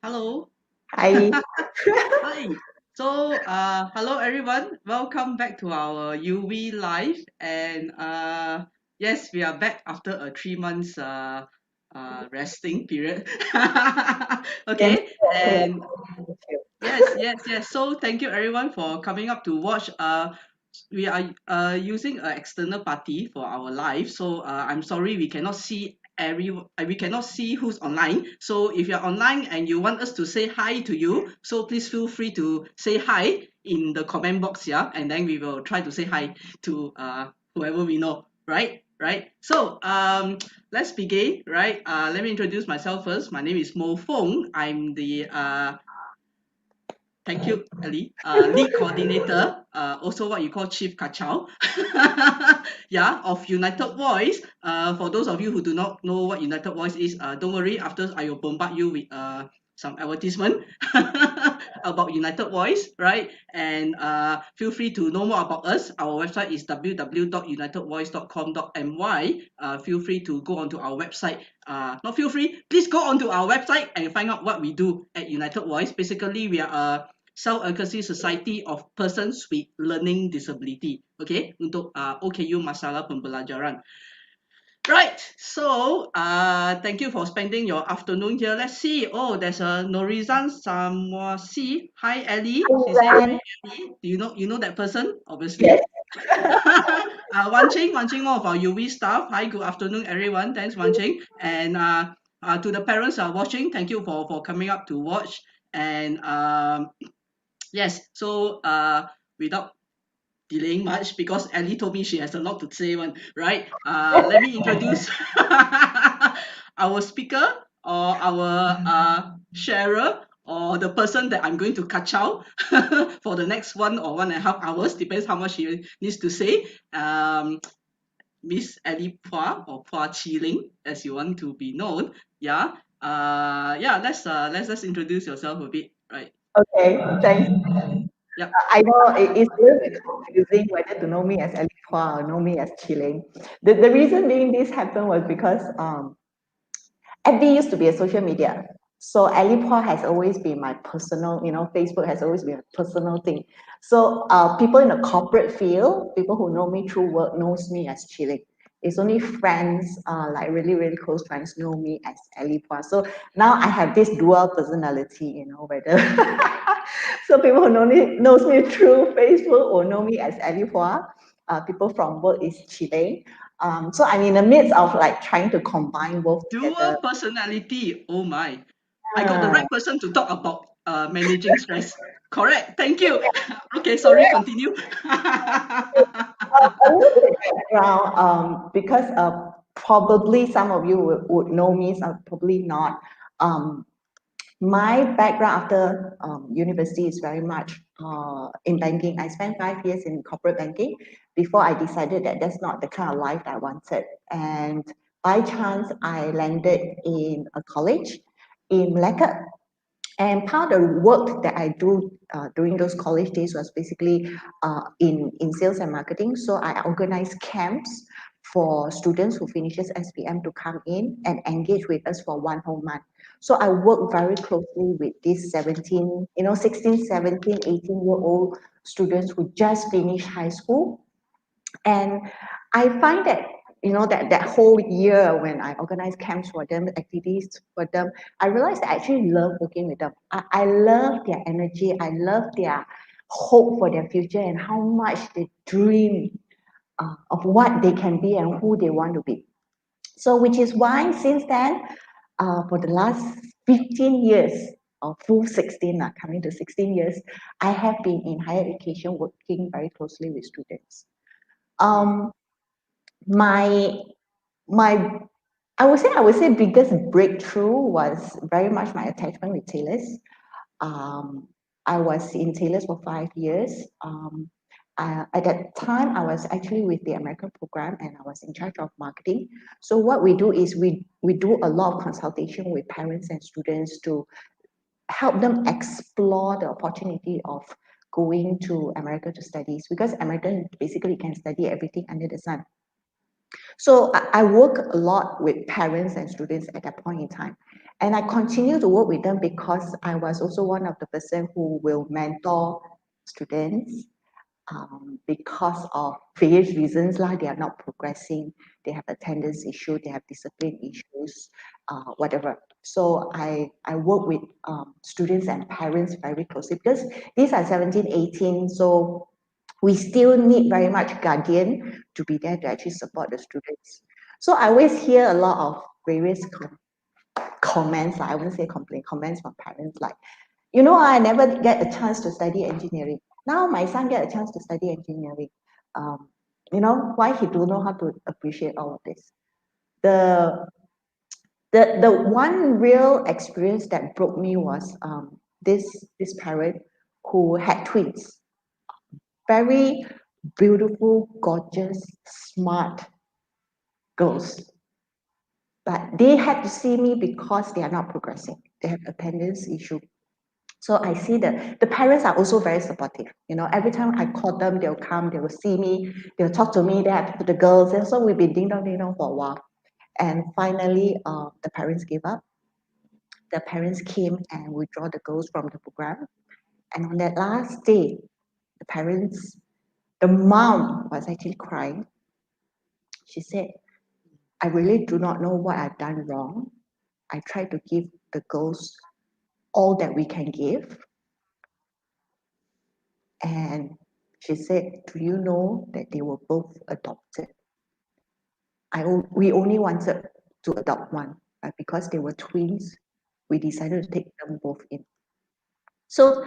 Hello. Hi. Hi. Hello everyone. Welcome back to our UV live. And yes, we are back after a 3 months resting period. Thanks Okay. for And okay. yes. So thank you everyone for coming up to watch. We are using an external party for our live, so I'm sorry we cannot see we cannot see who's online. So if you're online and you want us to say hi to you, so please feel free to say hi in the comment box, yeah, and then we will try to say hi to whoever we know, right. So let's begin, right. Let me introduce myself first. My name is Mo Fong. I'm the Thank you, Ali. Lead coordinator, also what you call Chief Kachao, yeah, of United Voice. For those of you who do not know what United Voice is, don't worry. After I will bombard you with some advertisement about United Voice, right? And feel free to know more about us. Our website is www.unitedvoice.com.my. Feel free to go onto our website. Not feel free, please go onto our website and find out what we do at United Voice. Basically, we are a self-advocacy society of persons with learning disability. Okay, untuk OKU masalah pembelajaran. Right. So, thank you for spending your afternoon here. Let's see. Oh, there's a Norizan Samwasi. Hi, Ellie. She say hi, Hi, Ellie. Do you know that person? yes. Obviously. Wan Ching, more of our UV staff. Hi, good afternoon, everyone. Thanks, Wan Ching. And to the parents watching, thank you for coming up to watch. And yes, so without delaying much, because Ellie told me she has a lot to say one, right? Let me introduce our speaker or our sharer or the person that I'm going to kachao for the next 1 or 1.5 hours, depends how much she needs to say. Miss Ellie Phua or Phua Chi Ling, as you want to be known. Yeah. Yeah, let's introduce yourself a bit, right? Okay, thanks. Yep. I know it's a little bit confusing whether to know me as Alipua or know me as Chilling. The reason being this happened was because FB used to be a social media. So Alipua has always been my personal, Facebook has always been a personal thing. So people in the corporate field, people who know me through work knows me as Chilling. It's only friends, like really, really close friends know me as Alipua. So now I have this dual personality, whether so people who knows me through Facebook or know me as Alipua. People from work is Chile. So I'm in the midst of like trying to combine both together. Dual personality. Oh my. I got the Uh, right person to talk about managing stress. Correct. Thank you. Okay, sorry, continue. a little bit of background, because probably some of you would know me, some probably not. Um, my background after university is very much in banking. I spent 5 years in corporate banking before I decided that that's not the kind of life I wanted. And by chance, I landed in a college in Malacca. And part of the work that I do during those college days was basically in sales and marketing. So I organize camps for students who finishes SPM to come in and engage with us for 1 whole month. So I work very closely with these 17, 16, 17, 18-year-old students who just finished high school. And I find that that whole year when I organize camps for them, activities for them, I realized I actually love working with them. I love their energy. I love their hope for their future and how much they dream of what they can be and who they want to be. So, which is why since then, for the last 15 years, or full 16, coming to 16 years, I have been in higher education working very closely with students. Um, my my I would say biggest breakthrough was very much my attachment with tailors. Um, I was in tailors for 5 years. At that time, I was actually with the American program and I was in charge of marketing. So what we do is we do a lot of consultation with parents and students to help them explore the opportunity of going to America to study because American basically can study everything under the sun. So I work a lot with parents and students at that point in time. And I continue to work with them because I was also one of the person who will mentor students because of various reasons, like they are not progressing, they have attendance issue, they have discipline issues, whatever. So I work with students and parents very closely because these are 17, 18, so we still need very much guardian to be there to actually support the students. So I always hear a lot of various comments, I wouldn't say complaint, comments from parents like, I never get a chance to study engineering. Now my son get a chance to study engineering. Um, why he don't know how to appreciate all of this? The the one real experience that broke me was this parent who had twins, very beautiful, gorgeous, smart girls. But they had to see me because they are not progressing. They have attendance issue. So I see that the parents are also very supportive. Every time I call them, they'll come, they will see me, they'll talk to me, they have to put the girls. And so we've been ding dong for a while. And finally, the parents gave up. The parents came and withdraw the girls from the program. And on that last day, the mom was actually crying. She said, I really do not know what I've done wrong. I tried to give the girls all that we can give. And she said, do you know that they were both adopted? We only wanted to adopt one, but because they were twins, we decided to take them both in. So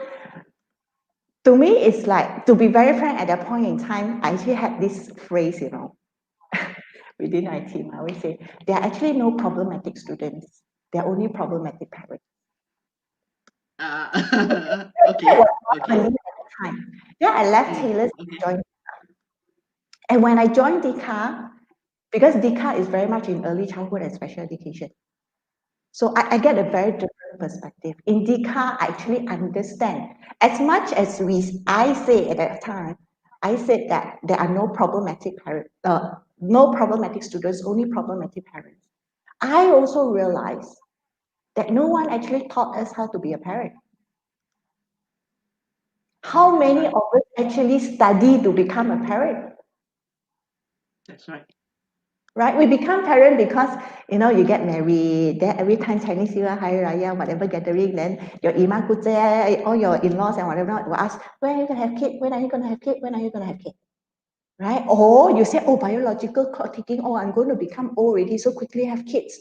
to me, it's like, to be very frank, at that point in time, I actually had this phrase, within my team. I always say, there are actually no problematic students. There are only problematic parents. That was Okay, what I okay. believed at the time. Then I left Taylor's and Okay. joined. And when I joined DICA, because DICA is very much in early childhood and special education, so I get a very different perspective. In DICA, I actually understand. As much as I say at that time, I said that there are no problematic parents, no problematic students, only problematic parents. I also realized that no one actually taught us how to be a parent. How That's many right. of us actually study to become a parent? That's right. Right? We become parent because you get married. Then every time Chinese New Year, Hari Raya, whatever gathering, then your ima kuzhe, all your in-laws and whatever will ask, when are you gonna have kid? When are you gonna have kid? When are you gonna have kid? Right? Or you say, oh, biological clock ticking. Oh, I'm going to become old already, so quickly have kids.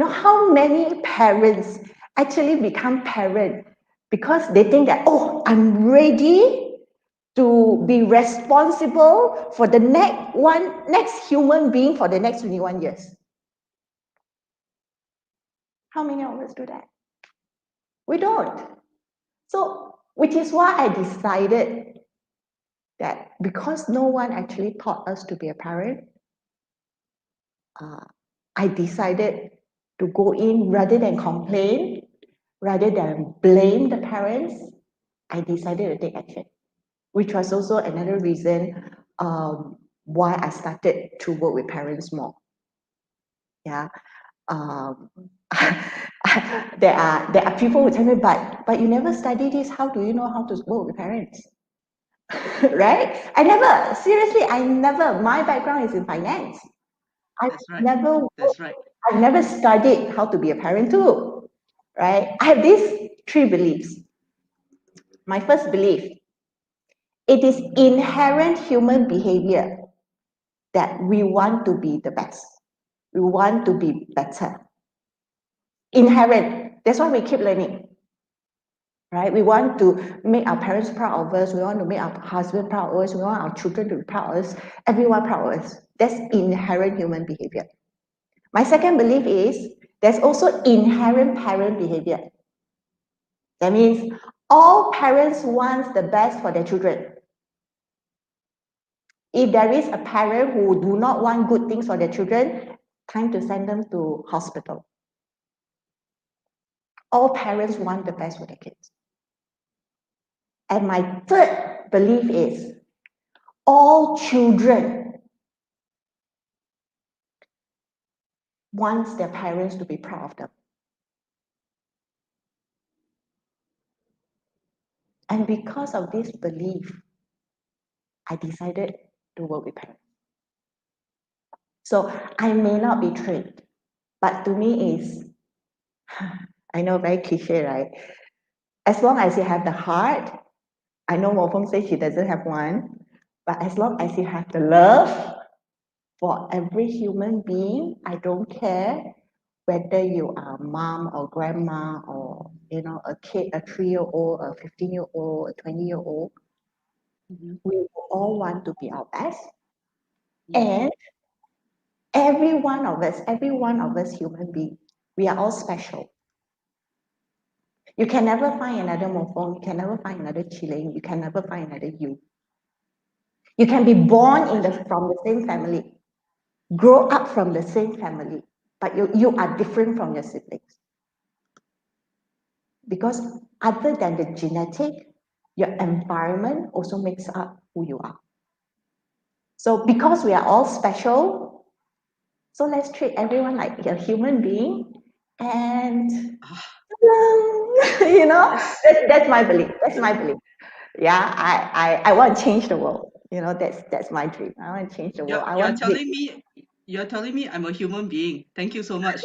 How many parents actually become parent because they think that, oh, I'm ready to be responsible for the next human being for the next 21 years. How many of us do that? We don't. So, which is why I decided that because no one actually taught us to be a parent, uh, I decided to go in rather than complain, rather than blame the parents, I decided to take action, which was also another reason why I started to work with parents more. Yeah. Um, there are people who tell me, but you never study this. How do you know how to work with parents? Right? I never. My background is in finance. I That's right. never, That's right. I never studied how to be a parent too. Right? I have these three beliefs. My first belief, it is inherent human behavior that we want to be the best. We want to be better. Inherent. That's why we keep learning. Right? We want to make our parents proud of us. We want to make our husband proud of us. We want our children to be proud of us. Everyone proud of us. That's inherent human behavior. My second belief is there's also inherent parent behavior. That means all parents want the best for their children. If there is a parent who do not want good things for their children, time to send them to hospital. All parents want the best for their kids. And my third belief is all children want their parents to be proud of them. And because of this belief, I decided to work with parents. So I may not be trained, but to me is, I know very cliche, right? As long as you have the heart, I know Mo Feng says she doesn't have one, but as long as you have the love for every human being, I don't care whether you are a mom or grandma or a kid, a 3-year old, a 15-year-old, a 20-year-old, Mhm. we all want to be our best. Yeah. And every one of us human being, we are all special. You can never find another Mofong, you can never find another Chilean, you can never find another you. You can be born from the same family, grow up from the same family, but you are different from your siblings. Because other than the genetic, your environment also makes up who you are. So because we are all special, so let's treat everyone like a human being and Ah, you know, yes. that's my belief. That's my belief. Yeah, I want to change the world. That's my dream. I want to change the You're world. I you're want to make telling me you're telling me I'm a human being. Thank you so much.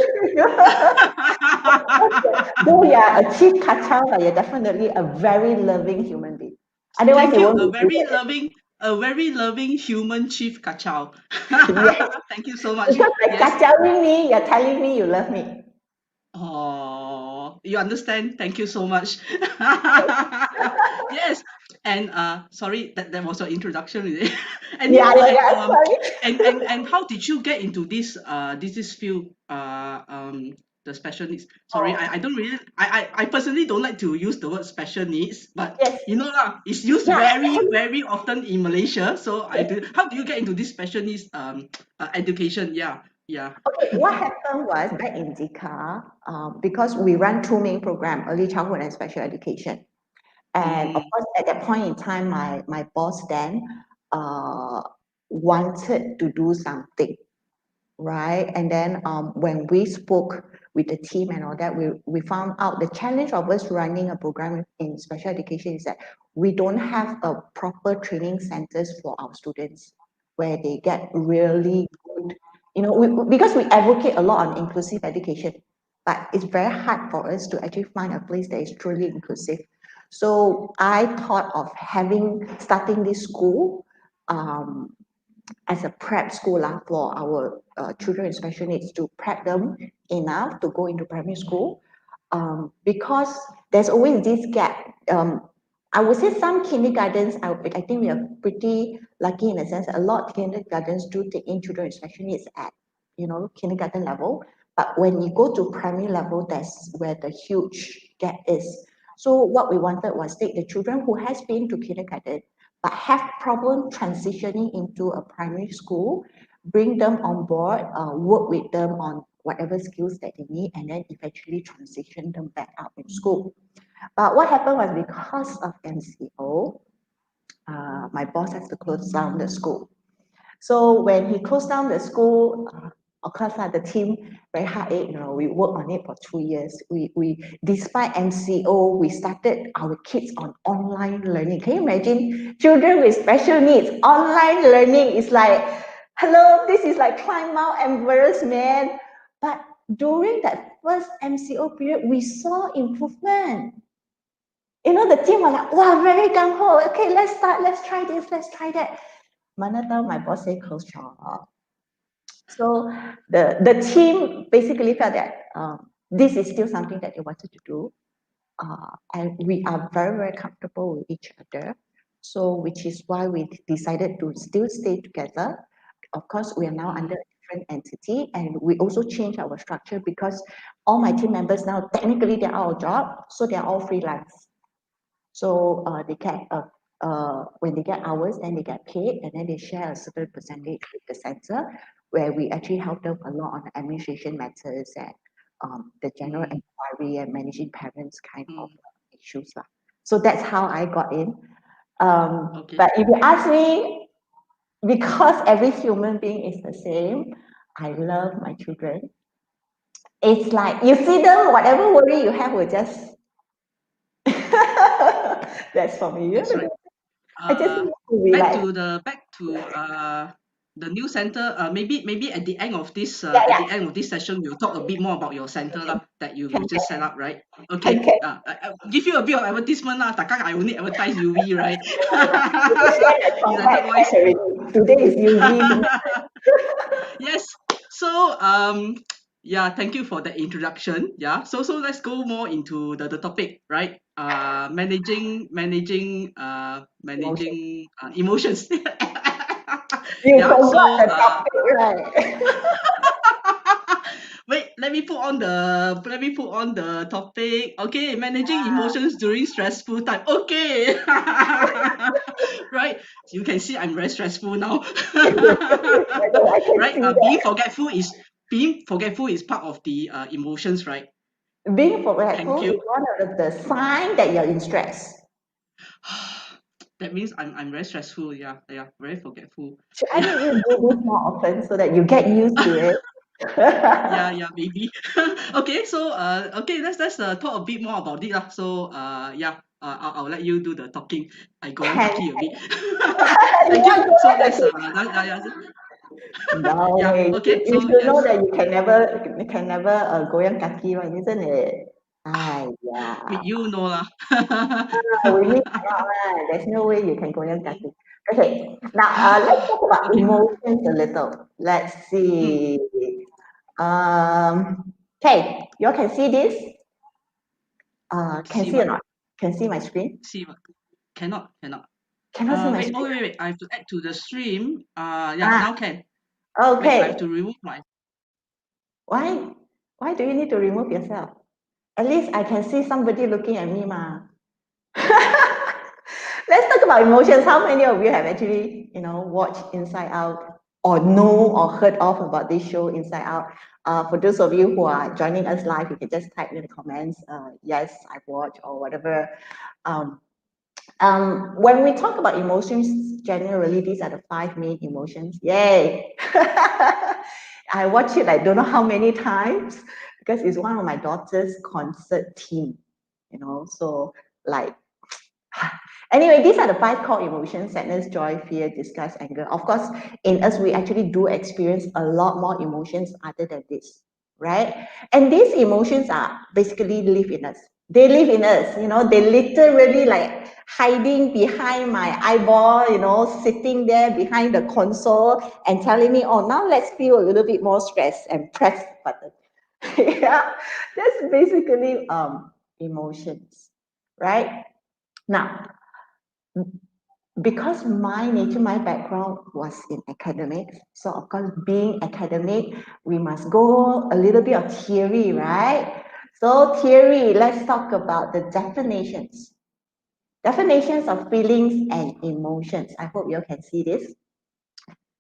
though you are a chief kacau, but you're definitely a very loving human being. Otherwise, Thank you you. won't be A very loving human chief kacau. yes, Thank you so much. because by Yes. kacauing me, you're telling me you love me. Oh, you understand? Thank you so much. Yes. And sorry that was your introduction, is it? Yeah, Anyway, yeah, yeah. and Sorry. and how did you get into this field the special needs? Sorry, Oh, I don't really I personally don't like to use the word special needs, but yes. you know lah, it's used Yeah, actually, very often in Malaysia. So I yes. do. How do you get into this special needs education? Yeah, yeah. Okay, what happened was back in Zika, because we run two main programs, early childhood and special education. And of Mm, course, at that point in time, my boss then uh, wanted to do something, right? And then when we spoke with the team and all that, we found out the challenge of us running a program in special education is that we don't have a proper training centers for our students where they get really good, because we advocate a lot on inclusive education, but it's very hard for us to actually find a place that is truly inclusive. So I thought of starting this school um, as a prep school for our children with special needs to prep them enough to go into primary school because there's always this gap. I would say some kindergartens, I think we are pretty lucky in a sense that a lot of kindergartens do take in children with special needs at, kindergarten level. But when you go to primary level, that's where the huge gap is. So what we wanted was take the children who has been to kindergarten but have problem transitioning into a primary school, bring them on board, work with them on whatever skills that they need, and then eventually transition them back out in school. But what happened was because of MCO, my boss has to close down the school. So when he closed down the school, of course, the team very hard. We worked on it for 2 years. We despite MCO, we started our kids on online learning. Can you imagine children with special needs online learning? Is like, hello, this is like climb Mount Everest, man. But during that first MCO period, we saw improvement. The team was like, wow, very gung ho. Okay, let's start. Let's try this. Let's try that. Mana tahu my boss say close shop. So the team basically felt that this is still something that they wanted to do, and we are very very comfortable with each other. So which is why we decided to still stay together. Of course, we are now under mm, a different entity, and we also changed our structure because all my team members now technically they're out of job, so they're all freelance. So they get when they get hours, then they get paid, and then they share a certain percentage with the center, where we actually help them a lot on administration matters and the general mm, inquiry and managing parents kind of mm. issues lah. So that's how I got in. Okay. But if you ask me, because every human being is the same, I love my children. It's like you see them, whatever worry you have will just That's for me. That's right. I just Uh, need to relax. back to the new center. Maybe at Yeah, the end of this session, we'll talk a bit more about your center lah that you can, just set up, right? can, Okay. can. I give you a bit of advertisement lah. Takkan I only advertise UV, right? This one has Is gone that back otherwise? already. Today is UV. Yes. So yeah, thank you for the introduction. Yeah. So let's go more into the topic, right? Emotion. Managing emotions. You Yeah. forgot So the topic, right? wait, let me put on the topic. Okay, managing emotions during stressful time. Okay. Right. So you can see I'm very stressful now. I know, I can Right. see that. Being forgetful is part of the emotions, right? Being Thank forgetful is you. one of the sign that you're in stress. That means I'm very stressful. Yeah, yeah, very forgetful. Should I Yeah, make you do this more often so that you get used to it? yeah, yeah, maybe. Okay, so okay, let's talk a bit more about it lah. So yeah, I'll let you do the talking. I go and Can kaki a bit. you Thank you. want to So go let's again? yeah, No yeah. way. Okay, You so should know yes, that you can never goyang kaki one, isn't it? meet Yeah. you know lah. We need cannot lah. There's no way you can goyang kaki. Okay. Now let's talk about Okay. emotions a little. Let's Hmm. see. Okay, you all can see this? Can See see or what? not? Can see my screen? See what? Cannot. Cannot see my Wait. Oh, screen. wait. I have to add to the stream. Yeah. Ah, Now can. Wait. I have okay. to remove my. Why? Why do you need to remove yourself? At least I can see somebody looking at me, ma. Let's talk about emotions. How many of you have actually, watched Inside Out or know or heard of about this show, Inside Out? For those of you who are joining us live, you can just type in the comments, yes, I've watched or whatever. Um, when we talk about emotions, generally, these are the five main emotions. Yay! I watch it, I don't know how many times because it's one of my daughter's concert theme, so like, anyway, these are the five core emotions: sadness, joy, fear, disgust, anger. Of course, in us, we actually do experience a lot more emotions other than this, right? And these emotions are basically live in us. They live in us, they literally like hiding behind my eyeball, sitting there behind the console and telling me, oh, now let's feel a little bit more stress and press the button. Yeah, that's basically emotions, right? Now, because my nature, my background was in academics, so of course, being academic, we must go a little bit of theory, right? So theory, let's talk about the definitions. Definitions of feelings and emotions. I hope you all can see this.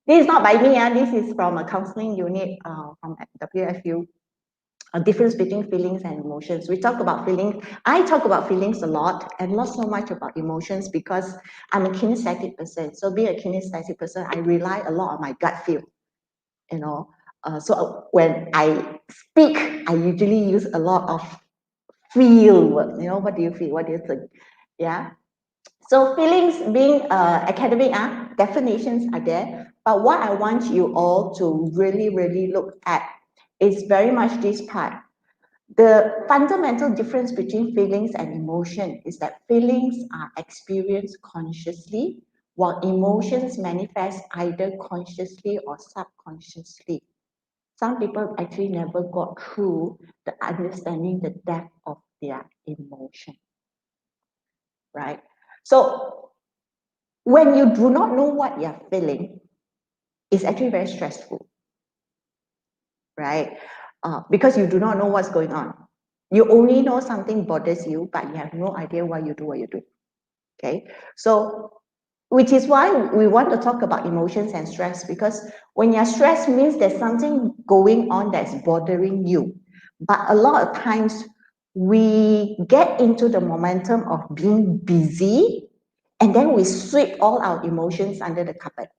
This is not by me, this is from a counseling unit from WFU. A difference between feelings and emotions. We talk about feelings. I talk about feelings a lot and not so much about emotions because I'm a kinesthetic person. So being a kinesthetic person, I rely a lot on my gut feel, you know. So when I speak, I usually use a lot of feel. What do you feel? What do you think? Yeah. So feelings being academic, definitions are there. But what I want you all to really, really look at is very much this part. The fundamental difference between feelings and emotion is that feelings are experienced consciously, while emotions manifest either consciously or subconsciously. Some people actually never got through the understanding the depth of their emotion, right? So when you do not know what you're feeling, it's actually very stressful, right? Because you do not know what's going on. You only know something bothers you, but you have no idea why you do what you do. Okay, so which is why we want to talk about emotions and stress, because when you're stressed means there's something going on that's bothering you. But a lot of times we get into the momentum of being busy and then we sweep all our emotions under the carpet.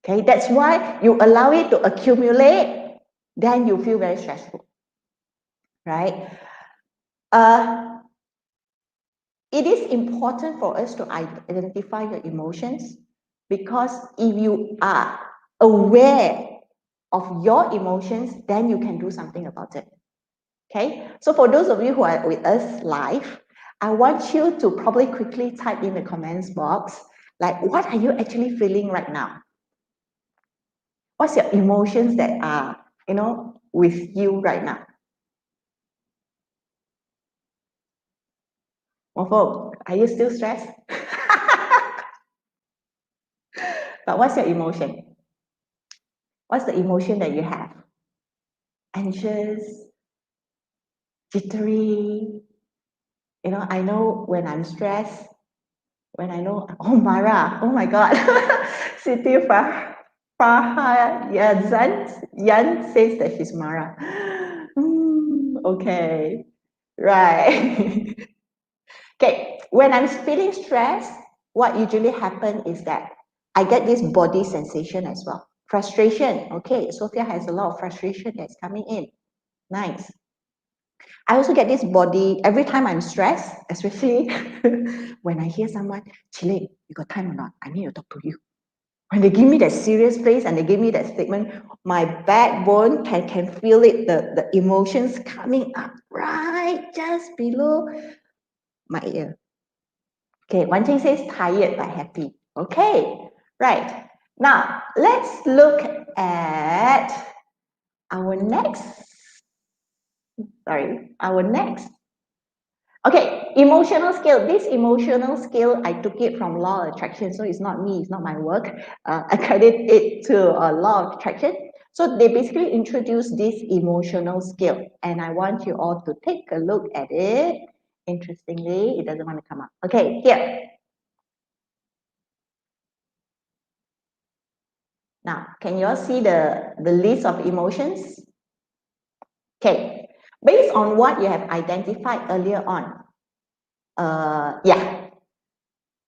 Okay, that's why you allow it to accumulate, then you feel very stressful, right? it is important for us to identify your emotions, because if you are aware of your emotions, then you can do something about it. Okay, so for those of you who are with us live, I want you to probably quickly type in the comments box, like, what are you actually feeling right now? What's your emotions that are, with you right now? Mofo, are you still stressed? But what's your emotion? What's the emotion that you have? Anxious, jittery. I know when I'm stressed, when I know, oh, Mara, oh my God. Siti Farha Yan says that she's Mara. Okay, right. Okay, when I'm feeling stressed, what usually happens is that I get this body sensation as well. Frustration. Okay, Sophia has a lot of frustration that's coming in. Nice. I also get this body every time I'm stressed, especially when I hear someone, Chile, you got time or not? I need to talk to you. When they give me that serious face and they give me that statement, my backbone can feel it, the emotions coming up right just below my ear. Okay, one thing says tired but happy. Okay, right. Now, let's look at our next, our next. Okay, emotional scale. This emotional scale, I took it from law of attraction, so it's not me, it's not my work. I credit it to law of attraction. So they basically introduced this emotional scale, and I want you all to take a look at it. Interestingly, it doesn't want to come up. Okay, here. Now, can you all see the list of emotions? Okay, based on what you have identified earlier on, yeah,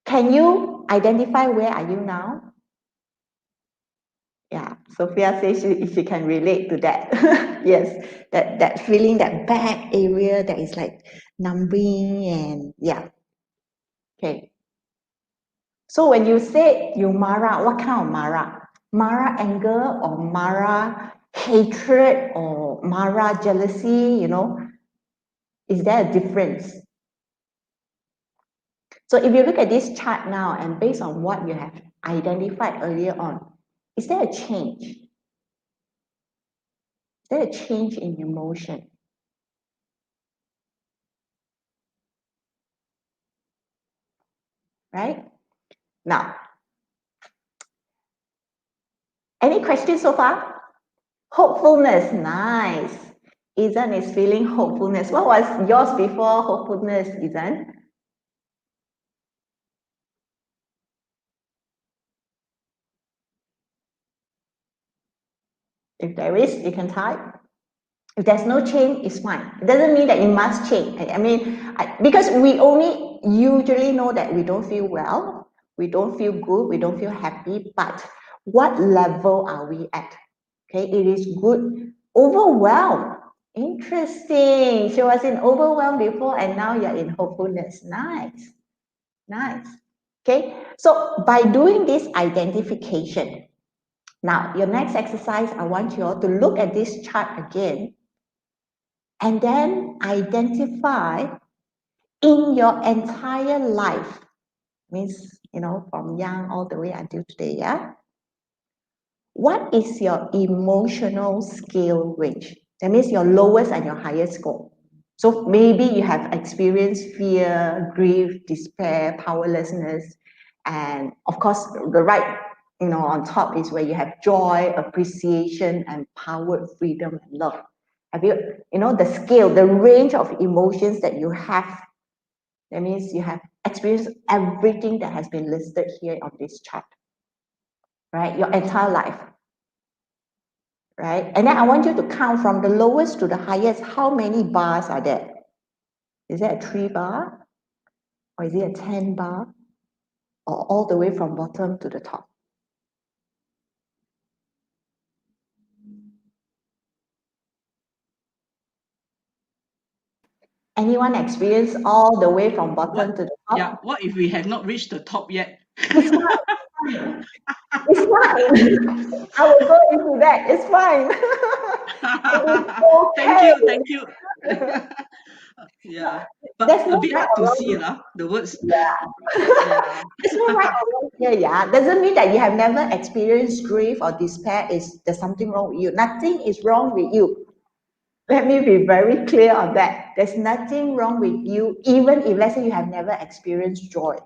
can you identify where are you now? Yeah, Sophia says she can relate to that. Yes, that feeling, that back area that is like numbing, and yeah. Okay. So when you say you Mara, what kind of Mara? Mara anger, or Mara hatred, or Mara jealousy, is there a difference? So if you look at this chart now, and based on what you have identified earlier on, is there a change? Is there a change in emotion? Right? Now, any questions so far? Hopefulness, nice. Izan is feeling hopefulness. What was yours before hopefulness, Izan? If there is, you can type. If there's no change, it's fine. It doesn't mean that you must change. I mean, because we only usually know that we don't feel well, we don't feel good, we don't feel happy, but what level are we at? Okay, it is good. Overwhelmed. Interesting. She was in overwhelmed before, and now you're in hopefulness. Nice. Nice. Okay, so by doing this identification, now your next exercise, I want you all to look at this chart again and then identify in your entire life, means, from young all the way until today, yeah? What is your emotional scale range? That means your lowest and your highest score. So maybe you have experienced fear, grief, despair, powerlessness, and of course, the right, on top is where you have joy, appreciation, empowered freedom, and love. Have you, the scale, the range of emotions that you have? That means you have experienced everything that has been listed here on this chart, right? Your entire life, right? And then I want you to count from the lowest to the highest. How many bars are there? Is it a 3 bar? Or is it a 10 bar? Or all the way from bottom to the top? Anyone experience all the way from bottom What? to the Yeah. top? What if we have not reached the top yet? It's fine. It's fine. I will go into that. It's fine. It is Thank okay. you. Thank you. Yeah. But There's a no bit right hard or to see wrong. lah. The words. Yeah. There's no right or wrong here, yeah. Doesn't mean that you have never experienced grief or despair. Is there's something wrong with you? Nothing is wrong with you. Let me be very clear on that. There's nothing wrong with you, even if let's say you have never experienced joy.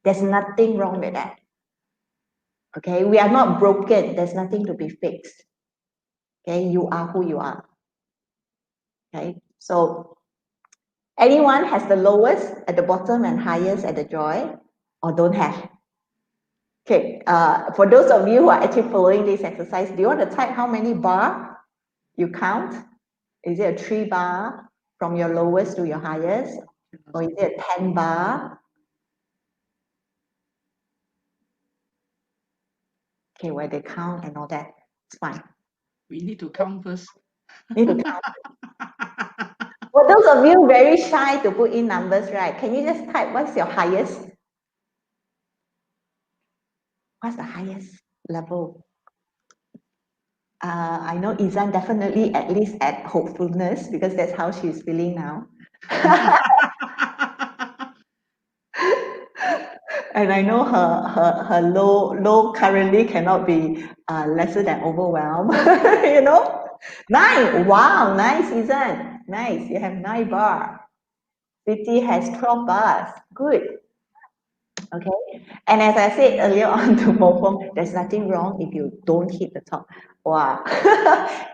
There's nothing wrong with that. Okay, we are not broken. There's nothing to be fixed. Okay, you are who you are. Okay, so anyone has the lowest at the bottom and highest at the joy, or don't have? Okay, for those of you who are actually following this exercise, do you want to type how many bar you count? Is it a 3 bar from your lowest to your highest? Or is it a 10 bar? Okay, where they count and all that. It's fine. We need to count first. Need to count. For those of you very shy to put in numbers, right? Can you just type what's your highest? What's the highest level? I know Izan definitely at least at hopefulness because that's how she's feeling now. And I know her low currently cannot be lesser than overwhelmed. You know, 9. Wow, nice, Izan. Nice. You have 9 bar. Vicky has 12 bars. Good. Okay. And as I said earlier on to Mofong, there's nothing wrong if you don't hit the top. Wow.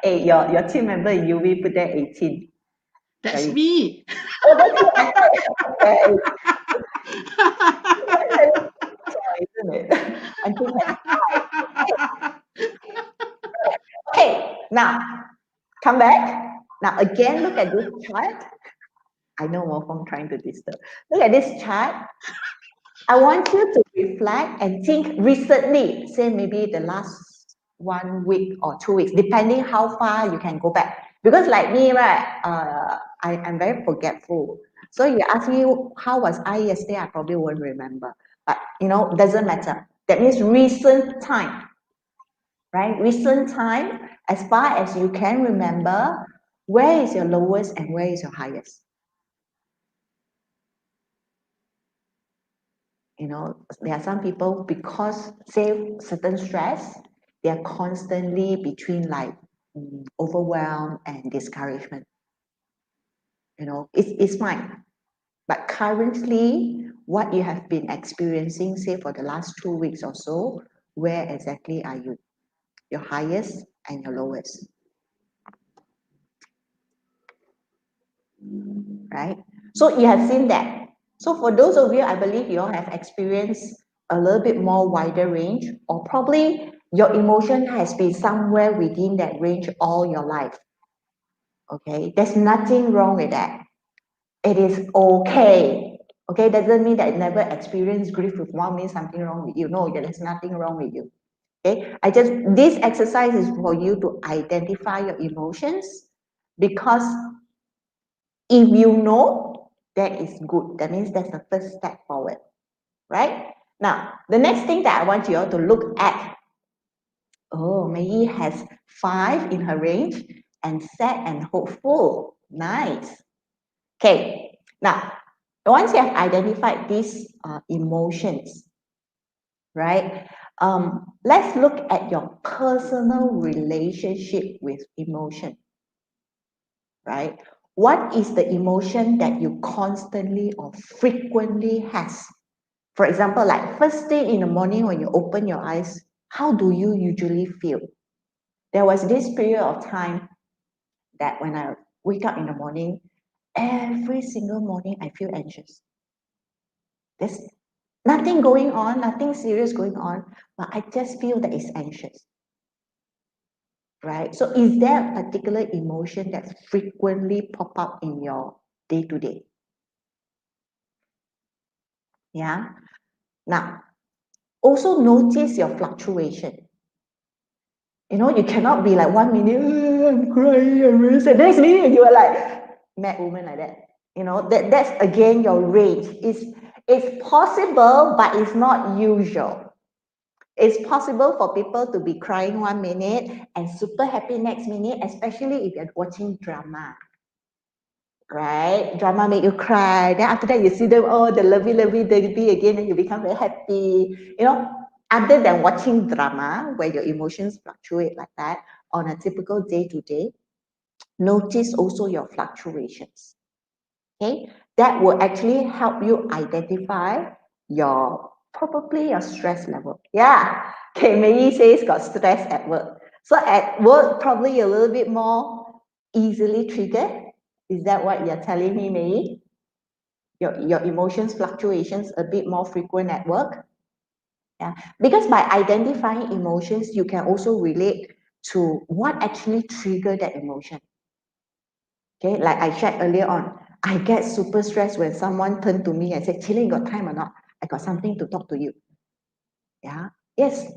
Hey, your team member UV put there 18. That's Very. me. Oh, that's you. I thought. Okay. Isn't it? Until next time. Okay, now come back. Now again, look at this chart. I know Wolfgang trying to disturb. Look at this chart. I want you to reflect and think recently, say maybe the last 1 week or 2 weeks, depending how far you can go back. Because like me, right, I am very forgetful. So you ask me how was I yesterday, I probably won't remember. But you know, doesn't matter. That means recent time, right? Recent time, as far as you can remember, where is your lowest and where is your highest? You know, there are some people because say certain stress, they are constantly between like overwhelm and discouragement. You know, it's fine. But currently, what you have been experiencing, say for the last 2 weeks or so, where exactly are you? Your highest and your lowest, right? So you have seen that. So for those of you, I believe you all have experienced a little bit more wider range, or probably your emotion has been somewhere within that range all your life. Okay, there's nothing wrong with that. It is okay. Okay, doesn't mean that you never experienced grief with one means something wrong with you. No, there's nothing wrong with you. Okay, this exercise is for you to identify your emotions, because if you know, that is good. That means that's the first step forward, right? Now, the next thing that I want you all to look at, oh, Mei has 5 in her range and sad and hopeful. Nice. Okay, now, once you have identified these emotions, right? Let's look at your personal relationship with emotion, right? What is the emotion that you constantly or frequently has? For example, like first thing in the morning when you open your eyes, how do you usually feel? There was this period of time that when I wake up in the morning, every single morning I feel anxious. There's nothing going on, nothing serious going on, but I just feel that it's anxious. Right? So is there a particular emotion that frequently pop up in your day to day? Yeah. Now, also notice your fluctuation. You know, you cannot be like 1 minute, "Oh, I'm crying, I'm really sad." Next minute, you are like mad woman like that. That's again your range. It's possible, but it's not usual. It's possible for people to be crying 1 minute and super happy next minute, especially if you're watching drama. Right? Drama make you cry. Then after that, you see them, oh, the lovey dovey again, and you become very happy. Other than watching drama where your emotions fluctuate like that on a typical day to day, notice also your fluctuations. Okay, that will actually help you identify probably your stress level. Yeah. Okay, Mei says got stress at work. So at work, probably a little bit more easily triggered. Is that what you're telling me, Mei? Your emotions fluctuations a bit more frequent at work? Yeah. Because by identifying emotions, you can also relate to what actually triggered that emotion. Okay, like I shared earlier on, I get super stressed when someone turned to me and said, Chile, you got time or not? I got something to talk to you. Yeah, yes.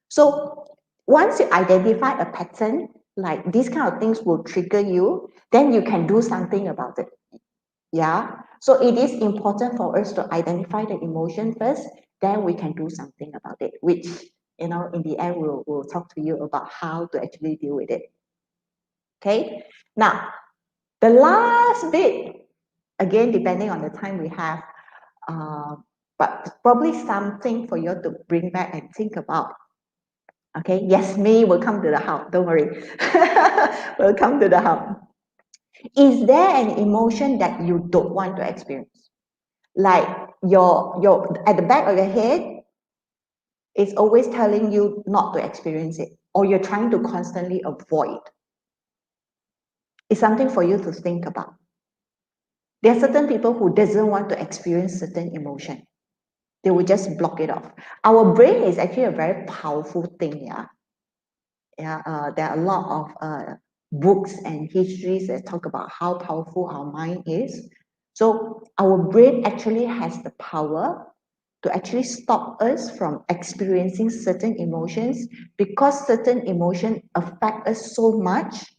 So once you identify a pattern, like these kind of things will trigger you, then you can do something about it. Yeah. So it is important for us to identify the emotion first, then we can do something about it, which, in the end, we'll talk to you about how to actually deal with it. Okay. Now, the last bit, again, depending on the time we have, uh, but probably something for you to bring back and think about. Okay, yes, me will come to the house. Don't worry. We'll come to the house. Is there an emotion that you don't want to experience? Like your at the back of your head is always telling you not to experience it, or you're trying to constantly avoid. It's something for you to think about. There are certain people who doesn't want to experience certain emotion. They will just block it off. Our brain is actually a very powerful thing, yeah. Yeah, there are a lot of books and histories that talk about how powerful our mind is. So our brain actually has the power to actually stop us from experiencing certain emotions because certain emotions affect us so much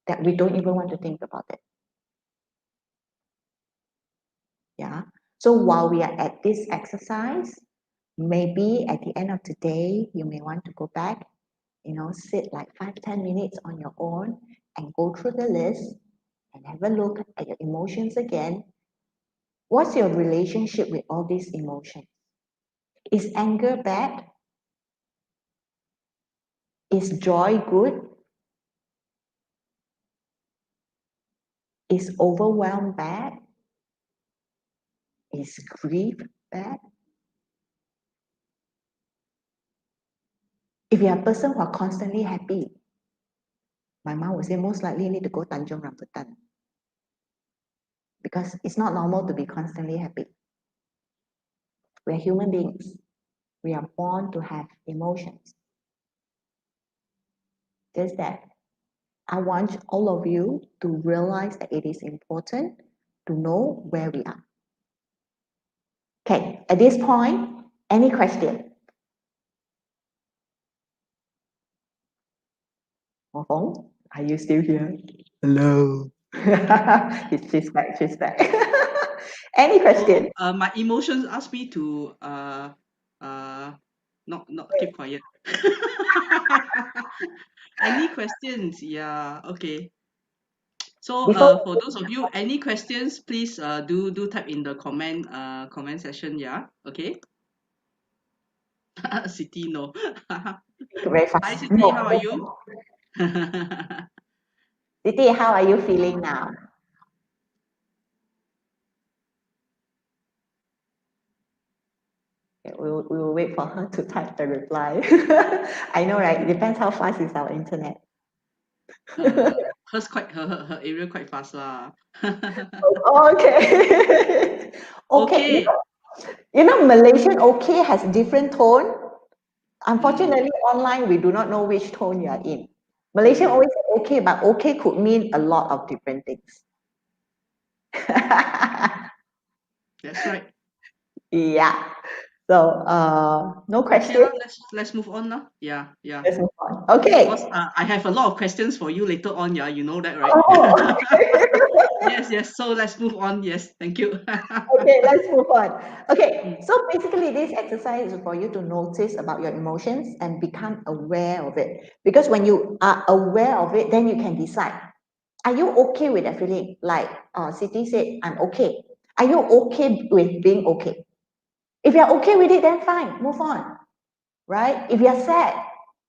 that we don't even want to think about it. Yeah. So while we are at this exercise, maybe at the end of the day, you may want to go back, sit like 5-10 minutes on your own and go through the list and have a look at your emotions again. What's your relationship with all these emotions? Is anger bad? Is joy good? Is overwhelm bad? Is grief bad? If you're a person who are constantly happy, my mom would say most likely you need to go Tanjong Rambutan because it's not normal to be constantly happy. We're human beings. We are born to have emotions. Just that I want all of you to realize that it is important to know where we are. Okay, at this point, any question? Hong, are you still here? Hello. she's back, she's back. Any So question? my emotions ask me to uh not keep quiet. Any questions? Yeah, okay. So Before for those of you, any questions, please do type in the comment section. Yeah, okay. Siti, no. very Hi fast. Siti, how are No. you? Titi, how are you feeling now? Okay, we'll wait for her to type the reply. I know, right? It depends how fast is our internet. Hers quite her area quite fast lah. Okay. Okay. Okay. Malaysian okay has different tone. Mm, Unfortunately, online, we do not know which tone you are in. Malaysian mm, always say okay, but okay could mean a lot of different things. that's right. Yeah. So, no Okay question. lah. Let's move on now. Yeah, yeah. Let's move on. Because Okay. I have a lot of questions for you later on. Yeah, you know that, right? Oh, Yes, yes. So let's move on. Yes, thank you. okay, let's move on. Okay, Mm, so basically, this exercise is for you to notice about your emotions and become aware of it. Because when you are aware of it, then you can decide, are you okay with that feeling? Like Siti said, I'm okay. Are you okay with being okay? If you're okay with it, then fine, move on, right? If you're sad,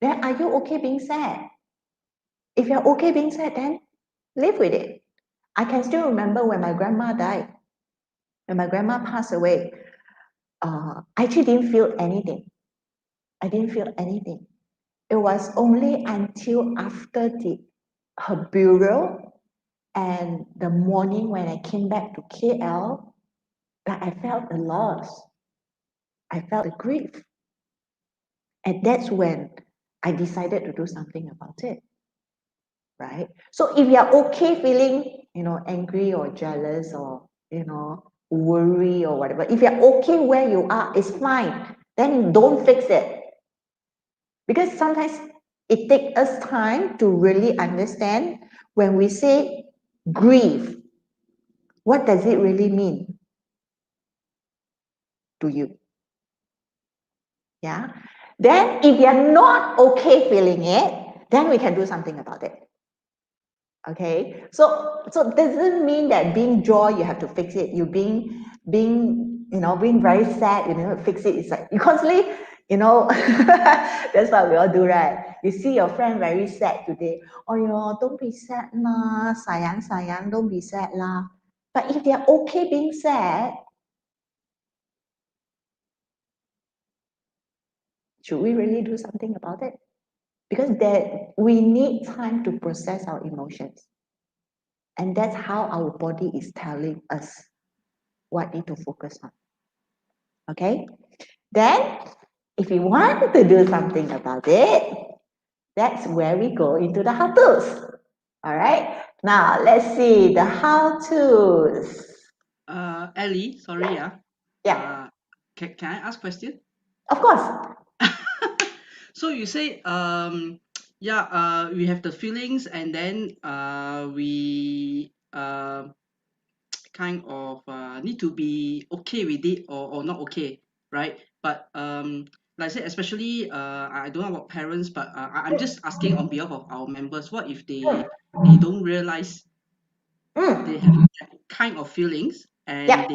then are you okay being sad? If you're okay being sad, then live with it. I can still remember when my grandma died, when my grandma passed away, I actually didn't feel anything. I didn't feel anything. It was only until after her burial and the morning when I came back to KL that I felt the loss. I felt the grief. And that's when I decided to do something about it, right? So if you're okay feeling, angry or jealous or, worry or whatever, if you're okay where you are, it's fine. Then don't fix it. Because sometimes it takes us time to really understand when we say grief, what does it really mean to you? Yeah. Then if you're not okay feeling it, then we can do something about it. Okay. So doesn't mean that being joy you have to fix it. You being very sad, fix it. It's like you constantly, that's what we all do, right? You see your friend very sad today. Oh, don't be sad lah, sayang, sayang, don't be sad lah. But if they're okay being sad, should we really do something about it? Because that we need time to process our emotions. And that's how our body is telling us what need to focus on. Okay? Then, if you want to do something about it, that's where we go into the how-tos. All right? Now, let's see the how-tos. Ellie, sorry, yeah. Yeah, Can I ask question? of course. So you say, yeah, we have the feelings, and then we kind of need to be okay with it, or not okay, right? But like I said, especially I don't know about parents, but I'm just asking on behalf of our members. What if they don't realize they have Mm, that kind of feelings, and yep,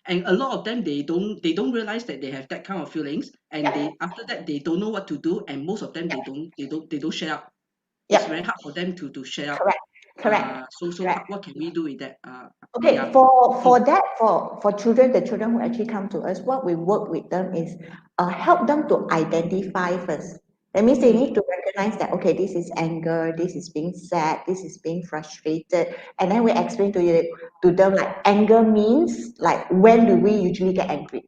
and a lot of them, they don't realize that they have that kind of feelings, and yep, they after that they don't know what to do, and most of them they don't share up. It's very yep. hard for them to share up. Correct, correct, So correct. what can we do with that? Okay, Yeah. for Mm, that, for children, the children who actually come to us, what we work with them is help them to identify first. That means they mm, need to recognize that, okay, this is anger, this is being sad, this is being frustrated, and then we explain to them like anger means like when do we usually get angry?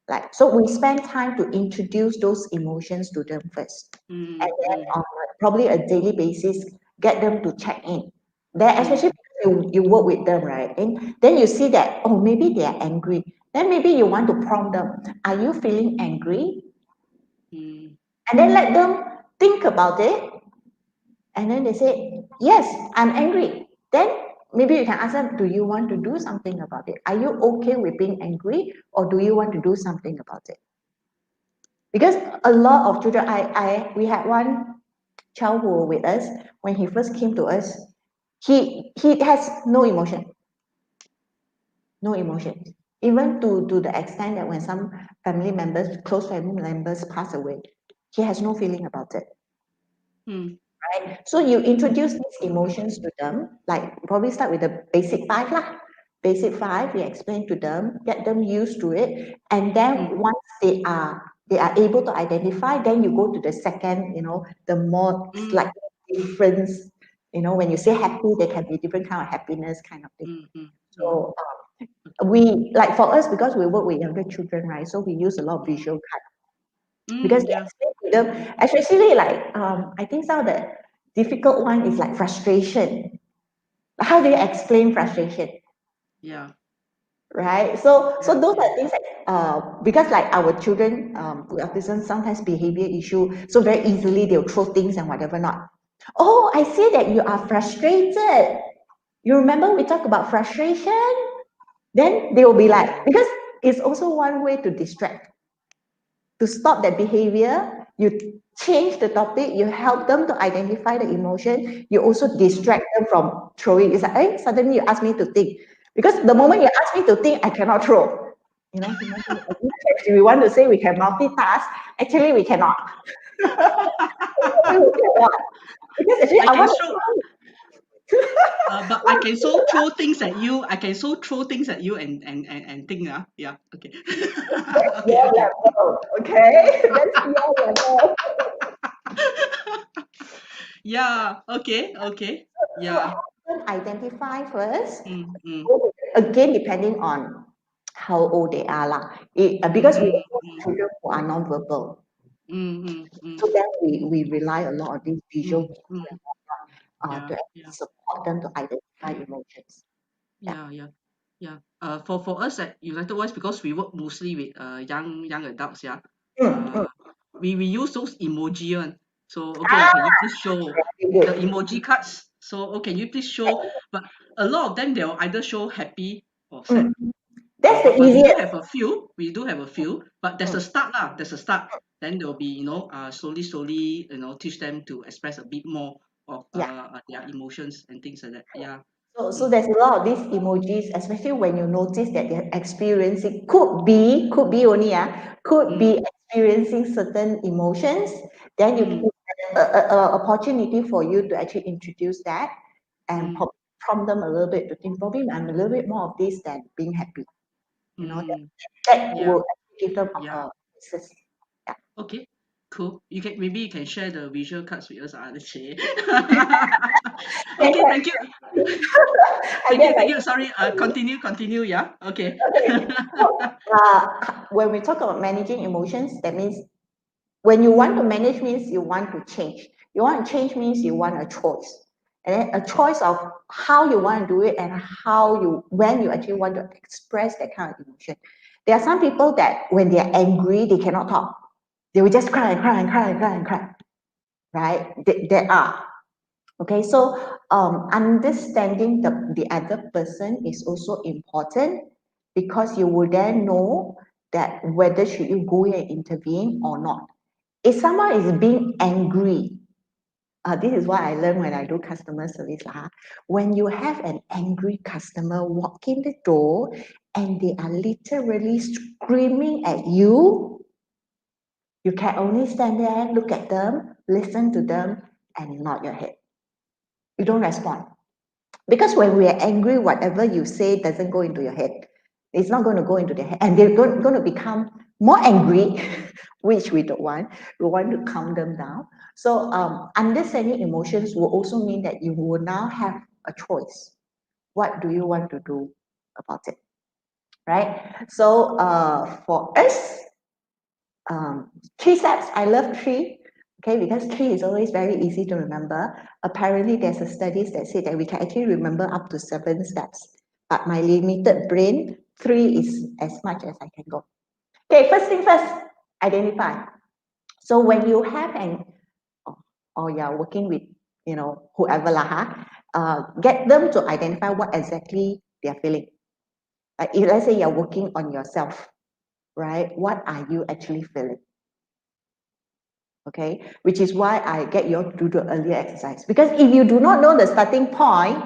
Like, so we spend time to introduce those emotions to them first. And mm, then mm, on probably a daily basis, get them to check in. Then, mm, especially you work with them, right? And then you see that, oh, maybe they are angry. Then maybe you want to prompt them, are you feeling angry? mm, And then let them think about it. And then they say, yes, I'm angry. Then maybe you can ask them, do you want to do something about it? Are you okay with being angry or do you want to do something about it? Because a lot of children, we had one child who were with us when he first came to us. He has no emotion, no emotion. Even to the extent that when some family members, close family members pass away, he has no feeling about it. mm, Right? So you introduce these emotions to them, like probably start with the basic five lah. Basic five, we explain to them, get them used to it, and then mm, once they are able to identify, then you go to the second, the more mm, slight difference. When you say happy, there can be different kind of happiness kind of thing. mm, mm, mm. So we like for us because we work with younger children, right? So we use a lot of visual because we Yeah, explain to them, especially like I think some of the difficult one is like frustration. How do you explain frustration? yeah. right? So Yeah, those yeah. are things like because like our children with autism sometimes behavior issue, so very easily they'll throw things and whatever not. Oh, I see that you are frustrated. You remember we talked about frustration? Then they will be like, Mm, because it's also one way to distract, to stop that behavior. You change the topic, you help them to identify the emotion, you also mm, distract them from throwing. It's like, hey, suddenly you ask me to think. Because the moment you ask me to think, I cannot throw. Imagine, if we want to say we can multitask, actually we cannot. We cannot. Because actually I I can want show, but I can so throw things at you. I can so throw things at you and think. Yeah. Okay. Okay. your Okay. level, okay? That's your level. Yeah. Okay. Okay. So Yeah. help them identify first. Mm, mm, Again, depending on how old they are lah. Because we mm, also have mm, children who are non-verbal. mm, mm, mm, So then we rely a lot on these visual mm, cues mm. and whatnot, Yeah. to actually Yeah. support them to identify emotions. Yeah. Yeah. Yeah. Yeah. For us at United Wise, because we work mostly with young adults. Yeah. Mm, mm. Uh, we use those emoji one. So okay, can you please show Very the good. emoji cards? So can you please show? But a lot of them they'll either show happy or sad. Mm. That's the But we do easiest. have a few. We do have a few. But there's Mm. a start lah. There's a start. Then there'll be slowly teach them to express a bit more of Yeah. their emotions and things like that. Yeah. So Mm, there's a lot of these emojis, especially when you notice that they're experiencing, could be only, could mm, be experiencing certain emotions. Then you mm, can a opportunity for you to actually introduce that and mm, prompt them a little bit to think. Probably I'm a little bit more of this than being happy. mm. That Yeah. will actually give them Yeah. a basis. Yeah. Okay, cool. You can share the visual cards with us, Adachi. Can, Okay, thank you. I get Thank like, you. Sorry, continue. Yeah. Okay. okay. So, when we talk about managing emotions, that means when you want to manage means you want to change. You want to change means you want a choice. And then a choice of how you want to do it and when you actually want to express that kind of emotion. There are some people that when they are angry, they cannot talk. They will just cry and cry and cry and cry and cry, right? There are. Okay, so understanding the other person is also important because you will then know that whether should you go in and intervene or not. If someone is being angry, this is what I learned when I do customer service. When you have an angry customer walk in the door and they are literally screaming at you can only stand there, look at them, listen to them, and nod your head. You don't respond. Because when we are angry, whatever you say doesn't go into your head. It's not going to go into their head. And they're going to become more angry, which we don't want. We want to calm them down. So understanding emotions will also mean that you will now have a choice. What do you want to do about it? Right? So for us, three steps. I love three. Okay, because three is always very easy to remember. Apparently, there's a studies that say that we can actually remember up to 7 steps. But my limited brain, three is as much as I can go. Okay, first thing first, identify. So when you have or you're working with, whoever lah, get them to identify what exactly they're feeling. If let's say you're working on yourself, right? What are you actually feeling? Okay, which is why I get you all to do the earlier exercise. Because if you do not know the starting point,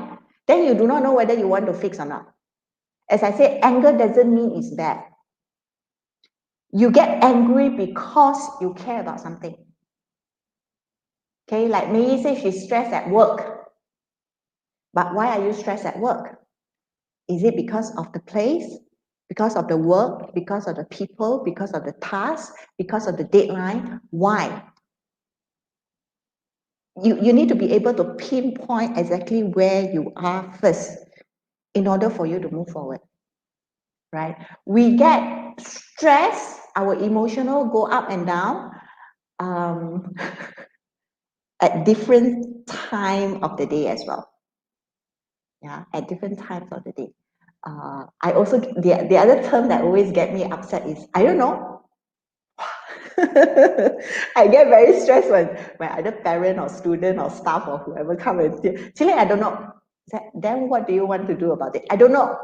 then you do not know whether you want to fix or not. As I said, anger doesn't mean it's bad. You get angry because you care about something. Okay, like May says she's stressed at work. But why are you stressed at work? Is it because of the place? Because of the work? Because of the people? Because of the task? Because of the deadline? Why? You need to be able to pinpoint exactly where you are first in order for you to move forward, right? We get stress, our emotional go up and down um, at different time of the day as well. Yeah, at different times of the day. I also, the other term that always get me upset is, I don't know. I get very stressed when either parent or student or staff or whoever come and say, Chile, I don't know. Then what do you want to do about it? I don't know.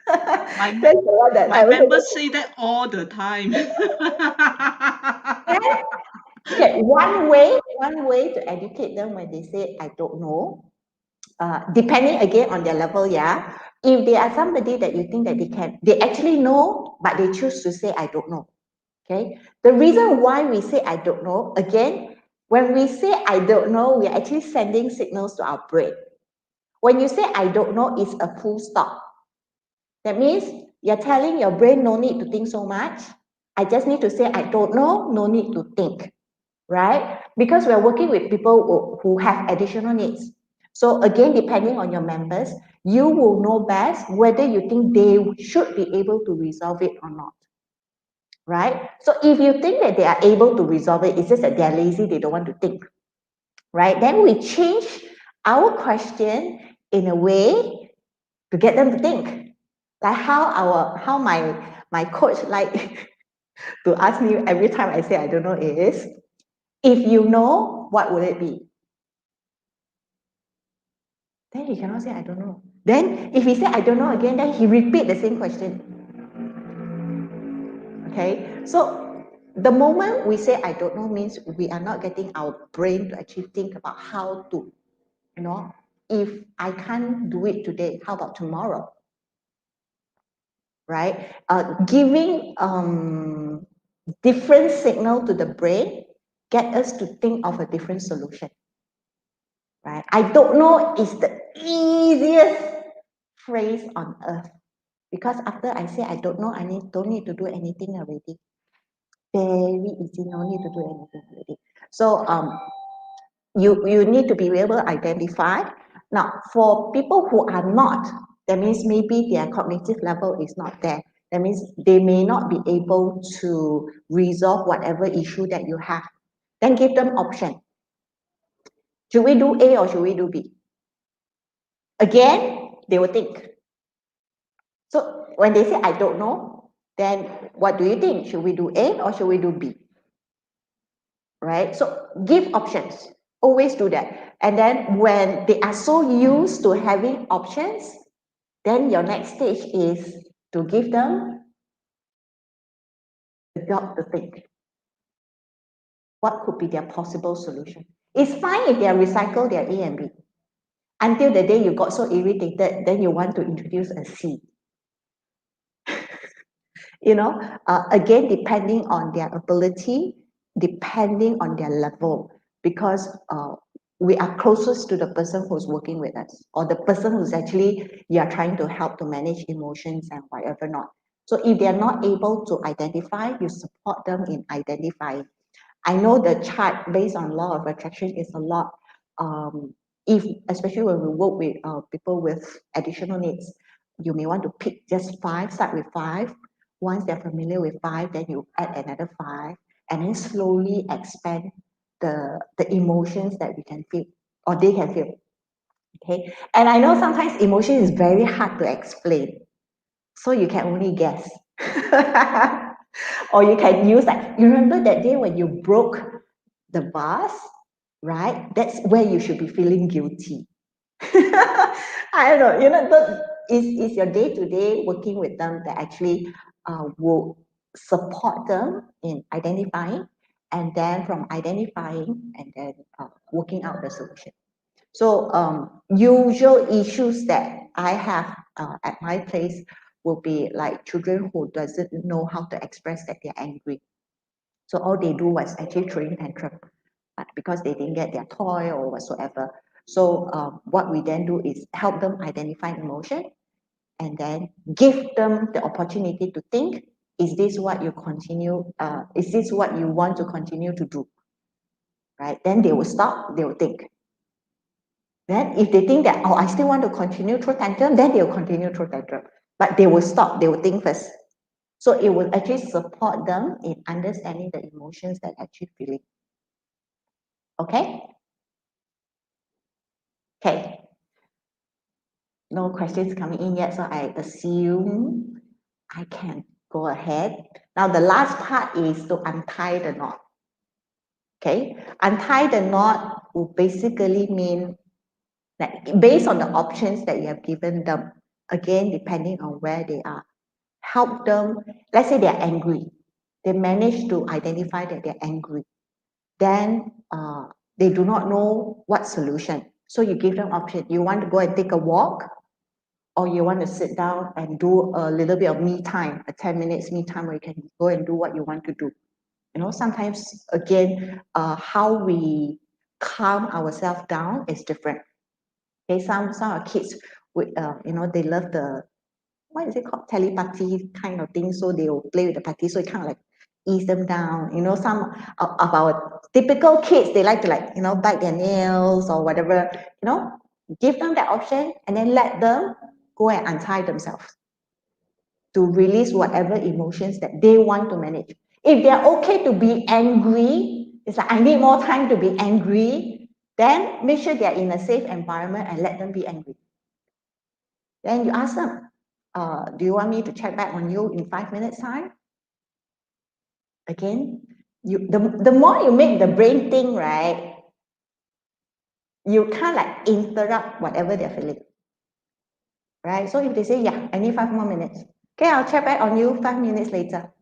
My That's the one that my I also members say that all the time. get. Okay, one way to educate them when they say, I don't know, depending again on their level, yeah. If they are somebody that you think that they actually know, but they choose to say, I don't know. Okay. The reason why we say, I don't know, again, when we say, I don't know, we're actually sending signals to our brain. When you say, I don't know, it's a full stop. That means you're telling your brain, no need to think so much. I just need to say, I don't know, no need to think, right? Because we're working with people who have additional needs. So again, depending on your members, you will know best whether you think they should be able to resolve it or not, right? So if you think that they are able to resolve it, it's just that they're lazy, they don't want to think, right? Then we change our question in a way to get them to think. Like how my coach like to ask me every time I say I don't know is, if you know, what would it be? Then he cannot say I don't know. Then if he say I don't know again, then he repeat the same question. Okay, so the moment we say I don't know means we are not getting our brain to actually think about how to, you know, if I can't do it today, how about tomorrow? Right? Giving different signal to the brain get us to think of a different solution. Right? I don't know is the easiest phrase on earth, because after I say I don't know, don't need to do anything already. Very easy, no need to do anything already. So you need to be able to identify. Now, for people who are not, that means maybe their cognitive level is not there. That means they may not be able to resolve whatever issue that you have. Then give them option. Should we do A or should we do B? Again, they will think. So when they say, I don't know, then what do you think? Should we do A or should we do B? Right? So give options. Always do that. And then when they are so used to having options, then your next stage is to give them the job to think. What could be their possible solution? It's fine if they are recycle their A and B. Until the day you got so irritated, then you want to introduce a C. Again, depending on their ability, depending on their level, because we are closest to the person who's working with us, or the person who's actually you are trying to help to manage emotions and whatever not. So if they are not able to identify, you support them in identifying. I know the chart based on law of attraction is a lot. If especially when we work with people with additional needs, you may want to pick just five, start with five. Once they're familiar with five, then you add another five, and then slowly expand the emotions that we can feel or they can feel. Okay, and I know sometimes emotion is very hard to explain, so you can only guess. Or you can use like, you remember that day when you broke the vase, right? That's where you should be feeling guilty. I don't know, but is your day-to-day working with them that actually will support them in identifying, and then from identifying and then working out the solution. So usual issues that I have at my place will be like children who doesn't know how to express that they're angry. So all they do was actually throwing tantrum, because they didn't get their toy or whatsoever. So what we then do is help them identify emotion, and then give them the opportunity to think, is this what you continue, is this what you want to continue to do? Right? Then they will stop, they will think. Then if they think that, oh, I still want to continue through tantrum, then they will continue through tantrum. But they will stop, they will think first. So it will actually support them in understanding the emotions that actually feeling. Okay? Okay. no questions coming in yet, so I assume I can go ahead. Now, the last part is to untie the knot. Okay, untie the knot will basically mean that based on the options that you have given them, again, depending on where they are, help them. Let's say they're angry, they manage to identify that they're angry, then they do not know what solution. So you give them option. You want to go and take a walk, or you want to sit down and do a little bit of me time, a 10 minutes me time where you can go and do what you want to do. You know, sometimes again, how we calm ourselves down is different. Okay, some kids, you know, they love the, what is it called, telepathy kind of thing. So they will play with the party. So it kind of like ease them down. You know, some of our typical kids, they like to, like, you know, bite their nails or whatever. You know, give them that option and then let them go and untie themselves to release whatever emotions that they want to manage. If they're okay to be angry, it's like, I need more time to be angry, then make sure they're in a safe environment and let them be angry. Then you ask them, do you want me to check back on you in 5 minutes time? Again, the more you make the brain think, right, you can't like interrupt whatever they're feeling, right? So if they say, yeah, I need 5 more minutes, okay, I'll check back on you 5 minutes later.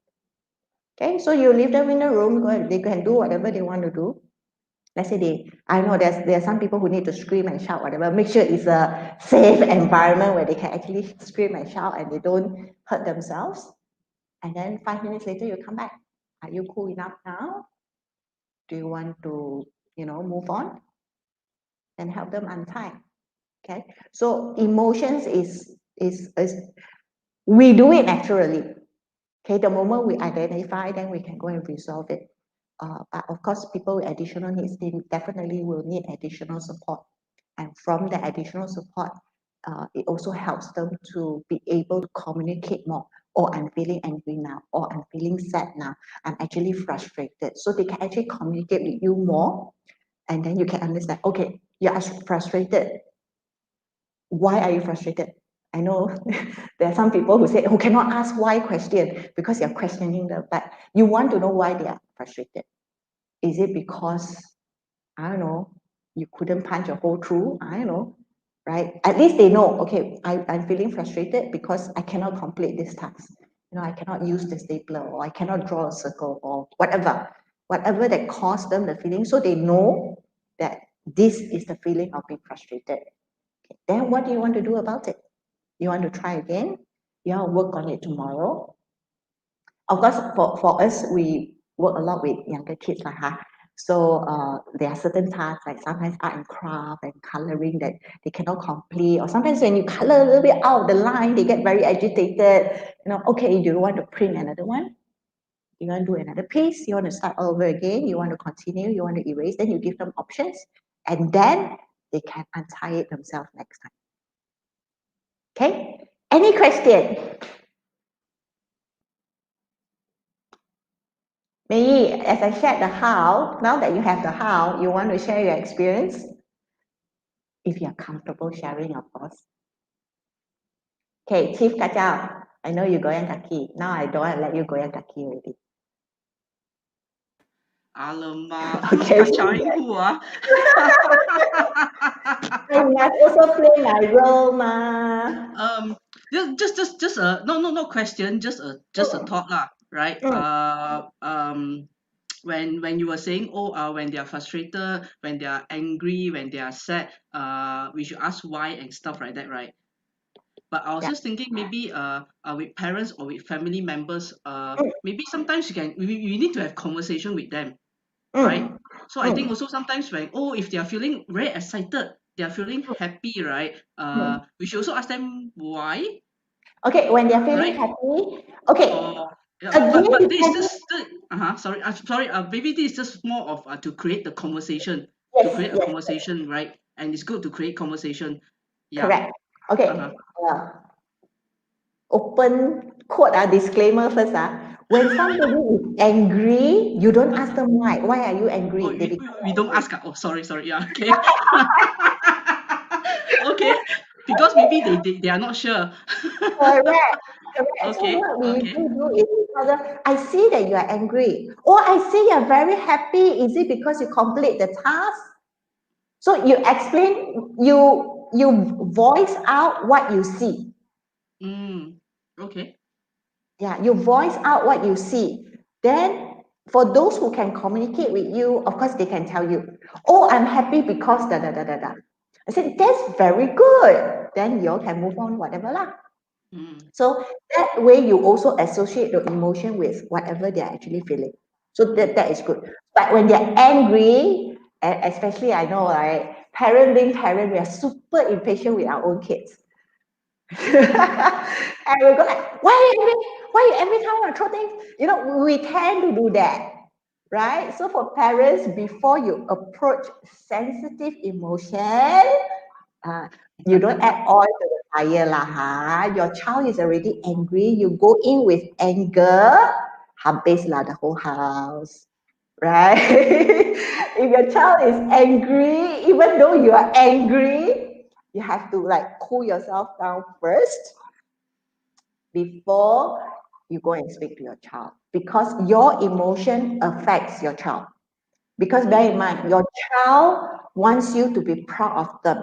Okay, so you leave them in the room, they can do whatever they want to do. Let's say I know there are some people who need to scream and shout, whatever. Make sure it's a safe environment where they can actually scream and shout and they don't hurt themselves. And then 5 minutes later, you come back. Are you cool enough now? Do you want to, you know, move on? And help them untie. Okay. So emotions is we do it naturally. Okay. The moment we identify, then we can go and resolve it. But of course, people with additional needs, they definitely will need additional support. And from the additional support, it also helps them to be able to communicate more. Oh, I'm feeling angry now, or I'm feeling sad now, I'm actually frustrated. So they can actually communicate with you more, and then you can understand, okay, you're frustrated. Why are you frustrated? I know there are some people who say, oh, cannot ask why question because you're questioning them, but you want to know why they are frustrated. Is it because, I don't know, you couldn't punch a hole through? I don't know, right? At least they know, okay, I'm feeling frustrated because I cannot complete this task. You know, I cannot use the stapler, or I cannot draw a circle, or whatever that caused them the feeling. So they know that this is the feeling of being frustrated. Okay. Then what do you want to do about it? You want to try again? You want to work on it tomorrow? Of course, for us, we work a lot with younger kids, like, huh? So there are certain tasks like sometimes art and craft and coloring that they cannot complete, or sometimes when you color a little bit out of the line, they get very agitated. You know, okay, do you want to print another one? You want to do another piece? You want to start over again? You want to continue? You want to erase? Then you give them options, and then they can untie it themselves next time. Okay? Any question? Maybe as I shared the how, now that you have the how, you want to share your experience? If you're comfortable sharing, of course. Okay, Chief Kachao, I know you goyang kaki. Now I don't want to let you goyang kaki already. Alamak, who's Okay. kacauing who? I must also play my role, ma. um just a no question, just a thought lah, right? Mm, When you were saying, oh, when they are frustrated, when they are angry, when they are sad, we should ask why and stuff like that, right? But I was yeah. just thinking, maybe with parents or with family members, Mm, maybe sometimes we need to have conversation with them, right? mm, So I think mm, also sometimes when, oh, if they are feeling very excited, they are feeling happy, right? mm. We should also ask them why, Okay, when they're feeling right? happy, okay, Or yeah, again, but this is depending, just sorry, sorry, maybe this is just more of to create the conversation, to yes, create a yes, conversation, right? And it's good to create conversation. Yeah. correct. Okay, Uh-huh. open quote, disclaimer first. When somebody is angry, you don't ask them why. Why are you Oh, angry? They become we don't angry. ask. Oh, sorry, sorry. Yeah, okay. Okay. because maybe they are not sure. Correct. Correct. So Okay, what we okay. usually do is we tell them, I see that you are angry. Or I see you're very happy. Is it because you complete the task? So you explain, you voice out what you see. Mm, okay. Yeah, you voice out what you see. Then for those who can communicate with you, of course they can tell you, oh, I'm happy because da da da da da. I said, that's very good. Then you all can move on, whatever lah. Mm, So that way you also associate the emotion with whatever they're actually feeling. So mm, that is good. But when they're angry, especially I know, right? Parent being parent, we are super impatient with our own kids. And we go like, why are you angry? Why you every time want to throw things? You know, we tend to do that, right? So for parents, before you approach sensitive emotion, uh, you don't add oil to the fire lah, ha. Your child is already angry. You go in with anger, habis lah the whole house, right? If your child is angry, even though you are angry, you have to like cool yourself down first before you go and speak to your child, because your emotion affects your child. Because bear in mm, mind, your child wants you to be proud of them.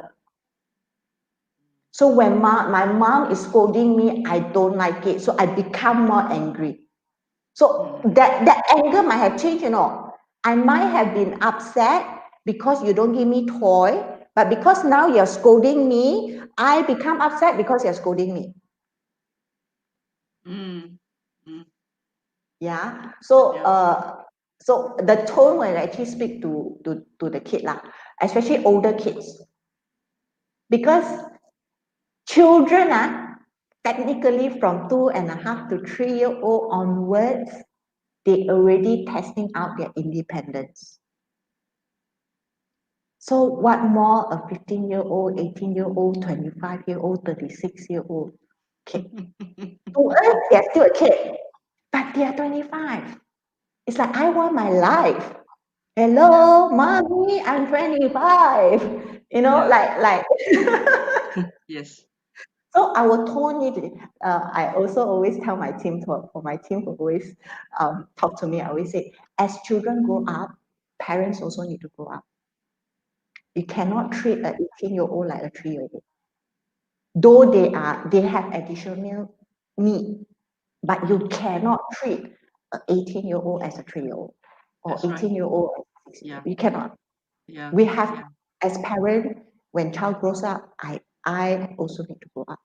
So when my mom is scolding me, I don't like it. So I become more angry. So mm, that anger might have changed, you know. I might have been upset because you don't give me toy, but because now you're scolding me, I become upset because you're scolding me. mm, mm. Yeah. So Yeah. so the tone when I actually speak to the kid lah, especially older kids, because children technically from 2.5 to 3 year old onwards, they already testing out their independence. So what more a 15-year-old, 18-year-old, 25-year-old, 36-year-old kid? To us, they're still a kid, but they are 25. It's like I want my life. Yeah. Hello, mommy, I'm 25. You know, Yeah. like Yes. so our tone need to, I also always tell my team, for my team who always talk to me, I always say, as children grow up, parents also need to grow up. You cannot treat an 18-year-old like a 3-year-old. Though they have additional need, but you Mm, cannot treat an 18-year-old as a 3-year-old or that's right. 18-year-old as a 6-year-old. Yeah. You cannot. Yeah. We have, Yeah. as parent, when child grows up, I also need to grow up.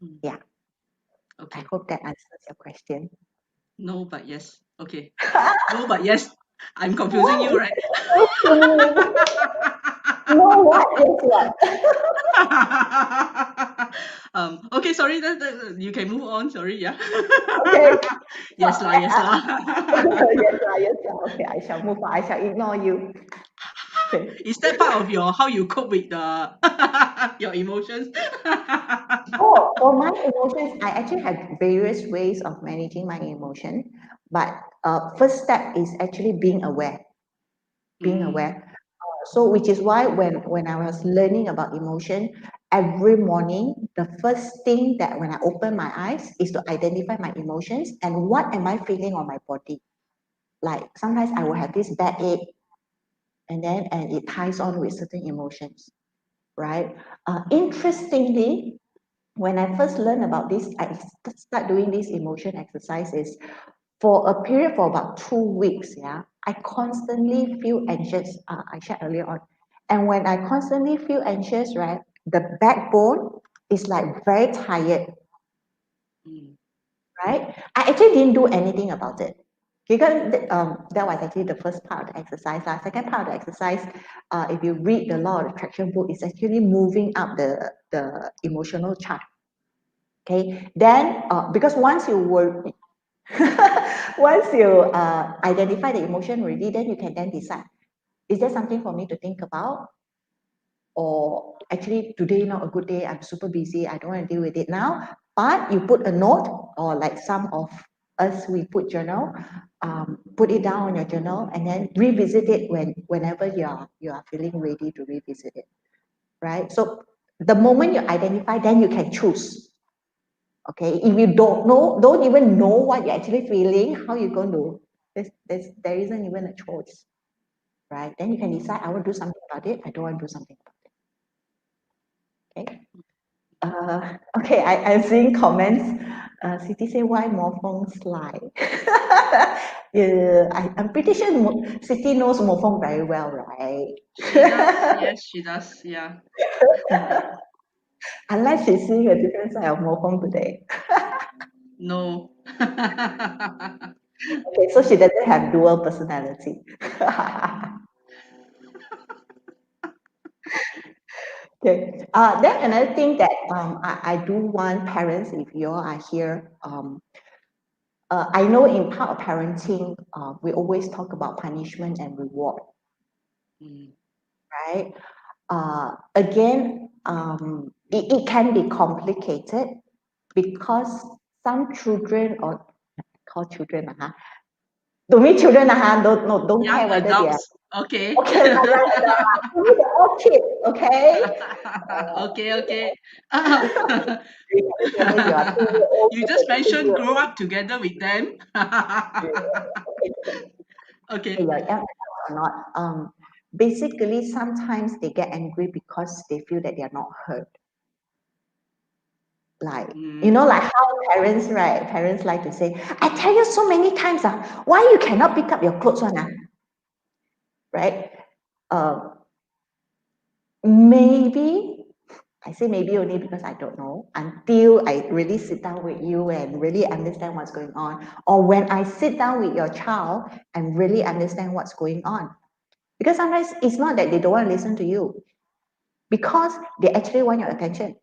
Mm, Yeah, I okay. hope that answers your question. No, but yes. Okay. No, but yes. I'm confusing What you, is right? so funny? No, what is what? Okay, sorry. You can move on. Sorry. Yeah. Okay. So, Yes, lah. Yes, lah. yes, yes, okay, I shall move on. I shall ignore you. Okay. Is that part of your how you cope with the your emotions? Oh, for my emotions, I actually have various ways of managing my emotion. But first step is actually being aware. Being Mm, aware. So, which is why when I was learning about emotion, every morning, the first thing that when I open my eyes is to identify my emotions and what am I feeling on my body. Like sometimes I will have this backache, and it ties on with certain emotions, right? Interestingly, when I first learned about this, I start doing these emotion exercises for a period for about 2 weeks. Yeah, I constantly feel anxious. I shared earlier on, and when I constantly feel anxious, right, the backbone is like very tired, mm, right? I actually didn't do anything about it. Because that was actually the first part of the exercise. Second part of the exercise, if you read the law of attraction book, it's actually moving up the emotional chart. Okay, then because once you were once you identify the emotion already, then you can then decide, is there something for me to think about? Or actually today not a good day, I'm super busy, I don't want to deal with it now. But you put a note, or like some of us, we put journal, put it down on your journal and then revisit it whenever you are feeling ready to revisit it, right? So The moment you identify, then you can choose. Okay, if you don't know, don't even know what you're actually feeling, how you going to? There isn't even a choice, right? Then you can decide, I want to do something about it. I don't want to do something about it. Okay. Okay, I'm seeing comments. Siti say, why Morfong slide? Yeah, I'm pretty sure Siti knows Morfong very well, right? She does. Yes, she does. Yeah. Unless she's seeing a different side of Morfong today. No. Okay, so she doesn't have dual personality. Okay. Then another thing that I do want parents, if you all are here, I know in part of parenting, we always talk about punishment and reward, Mm, right? Again, it can be complicated because some children, or call children, to me, children, don't, no, don't care young whether they are adults. Okay. okay, to me, they're all kids, okay? Okay, okay. Whether you are 2 year old, You just 32 mentioned year grow up together with them. old, Okay. you're young or not. Basically, sometimes they get angry because they feel that they are not heard. Like, Mm, like how parents, right? Parents like to say, I tell you so many times, why you cannot pick up your clothes one, right? Uh, maybe, I say maybe only because I don't know until I really sit down with you and really understand what's going on. Or when I sit down with your child and really understand what's going on. Because sometimes it's not that they don't want to listen to you, because they actually want your attention.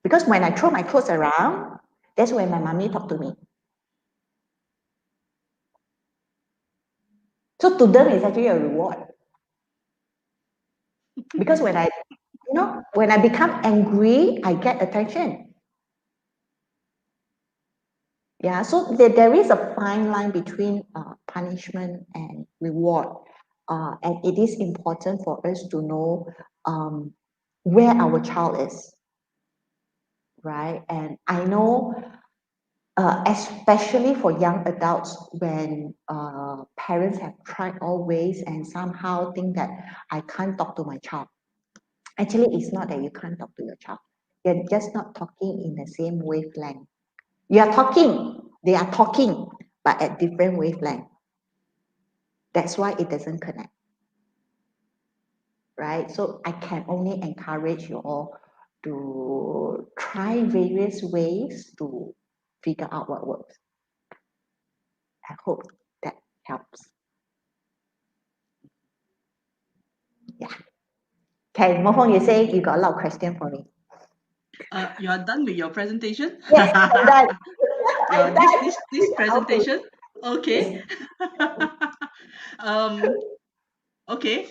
Because when I throw my clothes around, that's when my mommy talk to me. So to them, it's actually a reward. Because when I become angry, I get attention. Yeah, so there is a fine line between punishment and reward. And it is important for us to know where our child is, right? And I know, especially for young adults, when parents have tried all ways and somehow think that I can't talk to my child. Actually, it's not that you can't talk to your child. You're just not talking in the same wavelength. You are talking, they are talking, but at different wavelength. That's why it doesn't connect, right? So I can only encourage you all to try various ways to figure out what works. I hope that helps. Yeah. Okay, Mofong, you say you got a lot of question for me. you are done with your presentation? Yes, I'm done. Your I'm this done this this with how to. presentation? Okay. Yes. um Okay.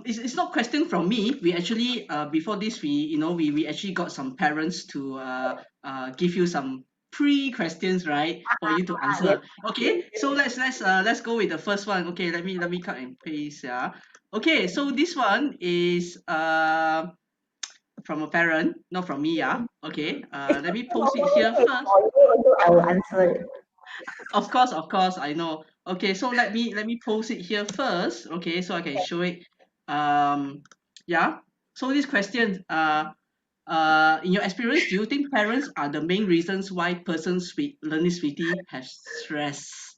It's not question from me. We actually before this we actually got some parents to give you some pre-questions, right, for you to Yes. answer. Okay. So let's go with the first one. Okay. Let me cut and paste. Yeah. Okay. So this one is from a parent, not from me. Yeah. Okay. It's Let me okay, post it Mofong. here It's first. for you also. I will answer it. Of course, I know. Okay, so let me post it here first. Okay, so I can show it. Um, yeah. So this question, in your experience, do you think parents are the main reasons why persons with learning disability have stress?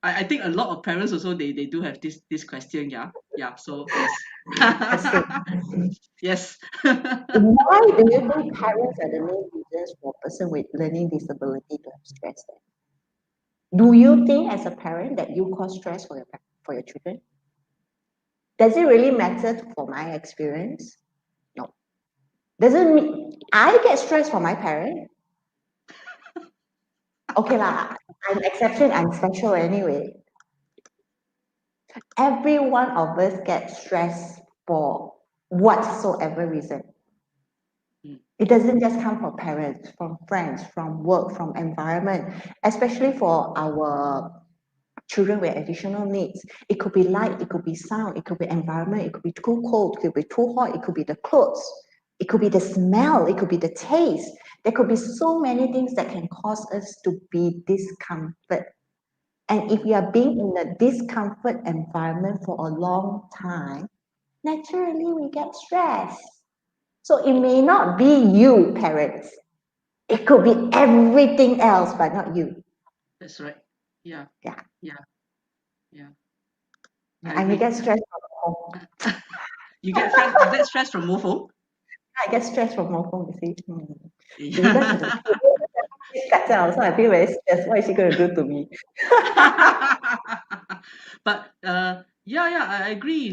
I think a lot of parents also they do have this question. Yeah, yeah. So yes, Interesting. yes. Why do you think parents are the main reasons for a person with learning disability to have stress? Do you think as a parent that you cause stress for your children? Does it really matter for my experience? No. Doesn't mean I get stressed for my parent. Okay lah, I'm exception, I'm special anyway. Every one of us gets stressed for whatsoever reason. Mm, It doesn't just come from parents, from friends, from work, from environment, especially for our children with additional needs. It could be light, it could be sound, it could be environment, it could be too cold, it could be too hot, it could be the clothes, it could be the smell, it could be the taste. There could be so many things that can cause us to be discomfort. And if we are being in a discomfort environment for a long time, naturally we get stressed. So it may not be you, parents. It could be everything else, but not you. That's right. Yeah. Yeah. Yeah. Yeah. I I may agree. get stressed from home. You get stressed from mofo? I get stressed from my phone, you see. Because Yeah. this cutter, so I feel very stressed. What is she going to do to me? But yeah, yeah, I agree.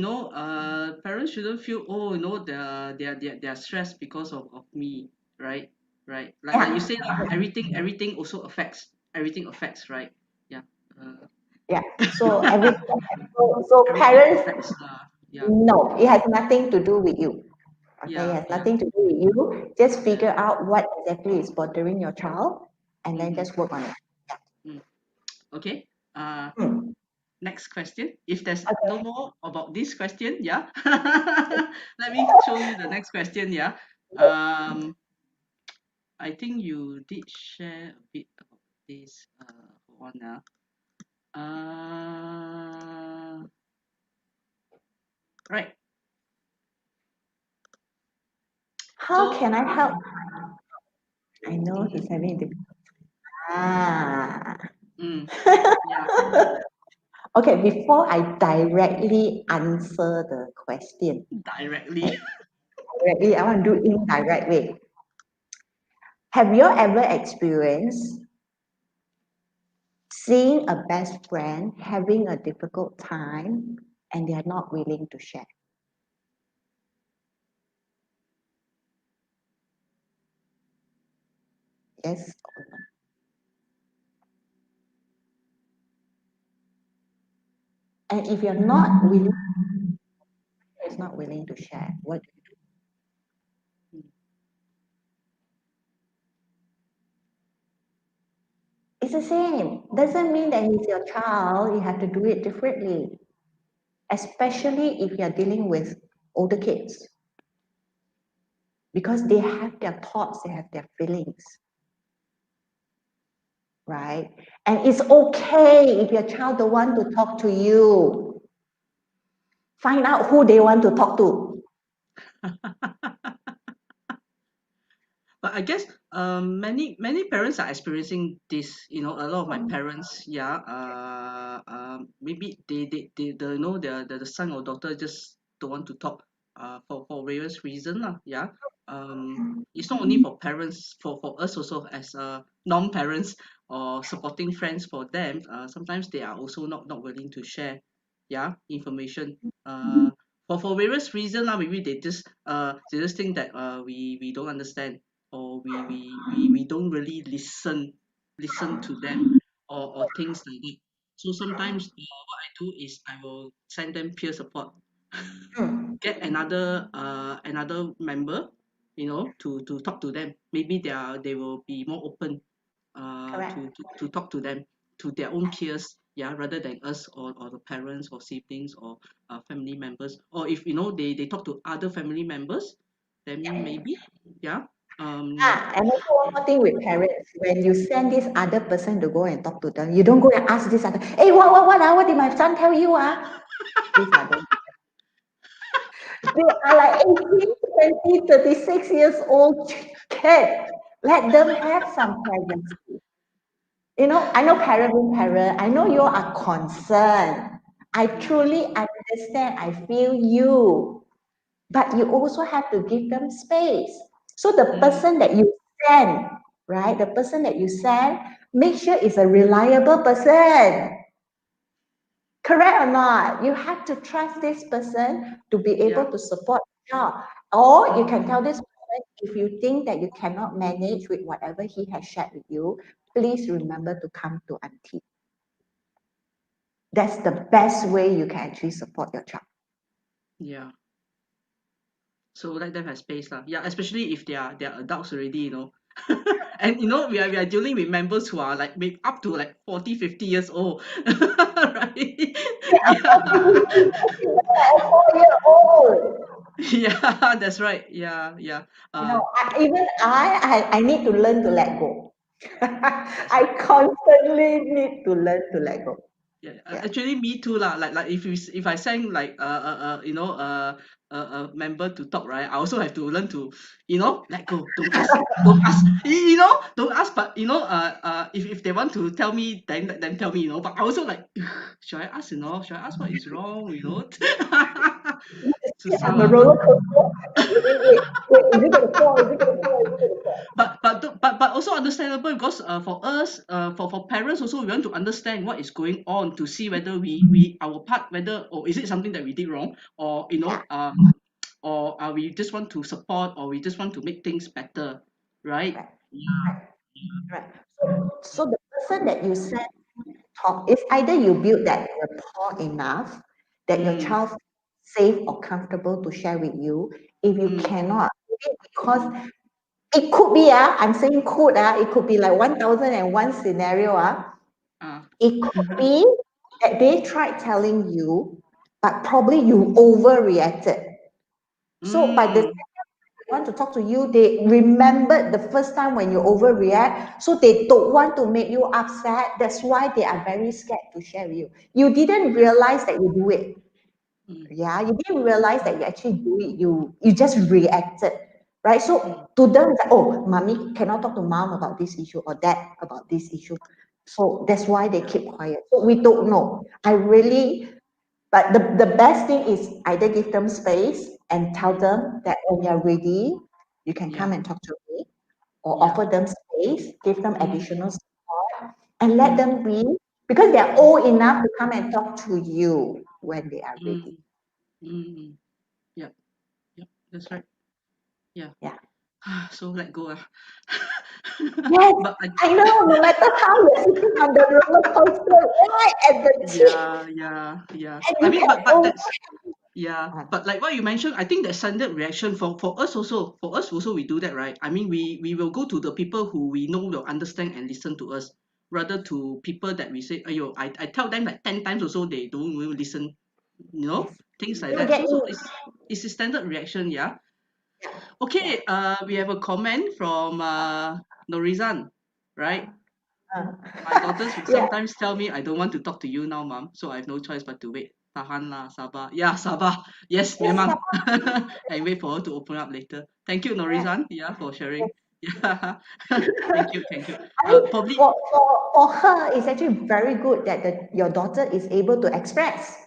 Parents shouldn't feel, oh, they're stressed because of me, right? Right. Like you Yeah, say, like, everything also affects. Everything affects, right? Yeah. Uh, yeah. So so everything parents, affects. Yeah. no, it has nothing to do with you. Okay, it Yeah. has Yeah. nothing to do with you. Just Yeah. figure out what exactly is bothering your child and then Mm-hmm. just work on it. Mm. Okay. Uh, Hmm. Next question. If there's no Okay. more about this question, yeah. Let me show you the next question, yeah. I think you did share a bit about this. Hold on now. Right. How So, can I help? I know mhm, he's having difficulty. Ah. mm, yeah, Okay, before I directly answer the question, directly. directly, I want to do indirect way. Have you ever experienced seeing a best friend having a difficult time and they are not willing to share? Yes or no? And if you're not willing, is not willing to share, what do you do? Mm, It's the same. Doesn't mean that he's your child. You have to do it differently, especially if you're dealing with older kids, because they have their thoughts, they have their feelings, right? And it's okay if your child don't want to talk to you. Find out who they want to talk to. But I guess many parents are experiencing this. A lot of my parents, yeah, maybe the son or daughter just don't want to talk for various reasons lah. Yeah. It's not only for parents, for us also as non-parents or supporting friends for them. Sometimes they are also not willing to share, yeah, information. For various reasons lah. Maybe they just think that we don't understand, or we don't really listen to them, or things like that. So sometimes what I do is I will send them peer support, Mm, get another member, to talk to them. Maybe they will be more open correct. to talk to them, to their own peers, yeah, rather than us, or the parents or siblings, or family members. Or if they talk to other family members, then maybe, yeah. um And also one more thing with parents, when you send this other person to go and talk to them, you don't go and ask this other, hey, what did my son tell you? These are don't. They are like 18, 20, 36 years old kid. Let them have some privacy. I know parent being parent, I know you are concerned. I mm, truly understand. I feel you. But you also have to give them space. So the mm, person that you send, right? The person that you send, make sure it's a reliable person. Correct or not? You have to trust this person to be yeah. able to support the child. Or you can Mm, tell this person, if you think that you cannot manage with whatever he has shared with you, please remember to come to auntie. That's the best way you can actually support your child. yeah. So let them have space lah. Yeah, especially if they are adults already. And we are dealing with members who are like maybe up to like 40, 50 years old. Right? Yeah. 4 year old. Yeah, that's right. Yeah, yeah. I know. Uh, Even I need to learn to let go. that's I right. constantly need to learn to let go. Yeah, Yeah. actually, me too lah. Like if I sang like a member to talk, right, I also have to learn to let go. Don't ask. Don't ask. But if they want to tell me, then tell me. But I also like, should I ask? Should I ask what is wrong? Susah I'm a lah. roller coaster. Wait, is it gonna fall? Is it gonna fall? Is it gonna fall? But also understandable because for us for parents also we want to understand what is going on to see whether we our part whether or is it something that we did wrong or Yeah. or we just want to support or we just want to make things better, right? Right. Yeah. Right. Right. So the person that you said talk is either you build that rapport enough that your Mm, child safe or comfortable to share with you. If you mm, cannot, maybe because mm, it could be I'm saying could it could be like 1001 scenario ah. it could be that they tried telling you, but probably you overreacted. So by the Mm, time they want to talk to you, they remembered the first time when you overreact, so they don't want to make you upset. That's why they are very scared to share with you. You didn't yeah. realize that you do it. Mm, Yeah, you didn't realize that you actually do it. You just reacted, right? mm, So to them, it's like, oh, mommy cannot talk to mom about this issue or dad about this issue. So that's why they yeah. keep quiet. So we don't know. I really, but the best thing is either give them space and tell Mm, them that when you're ready, you can yeah. come and talk to me, or Yeah. offer them space, give them Mm, additional support, and let mm, them be because they're mm, old enough to come and talk to you when they are mm, ready. mm. Yep. Yep. That's right. Yeah. Yeah. So let go. Yes, But I, I know. No matter how you're sitting on the roller coaster, right at the tip, yeah, yeah, yeah. and I you mean, can but only. that's yeah. But like what you mentioned, I think that standard reaction for us also. For us also, we do that, right? I mean, we will go to the people who we know will understand and listen to us, rather to people that we say, "Ayo, I tell them like 10 times also they don't even listen." Yes, Things like don't that. get So me. it's a standard reaction, yeah. Okay, we have a comment from Norizan, right? Uh, My daughters will yeah, sometimes tell me, I don't want to talk to you now, mom. So I have no choice but to wait. Tahan lah, sabar. Yeah, sabar. Yes, yes, memang. And wait for her to open up later. Thank you, correct. Norizan. Yeah, for Yes. sharing. Yeah. Thank you, thank you. I mean, Probably, for her, it's actually very good that your daughter is able to express,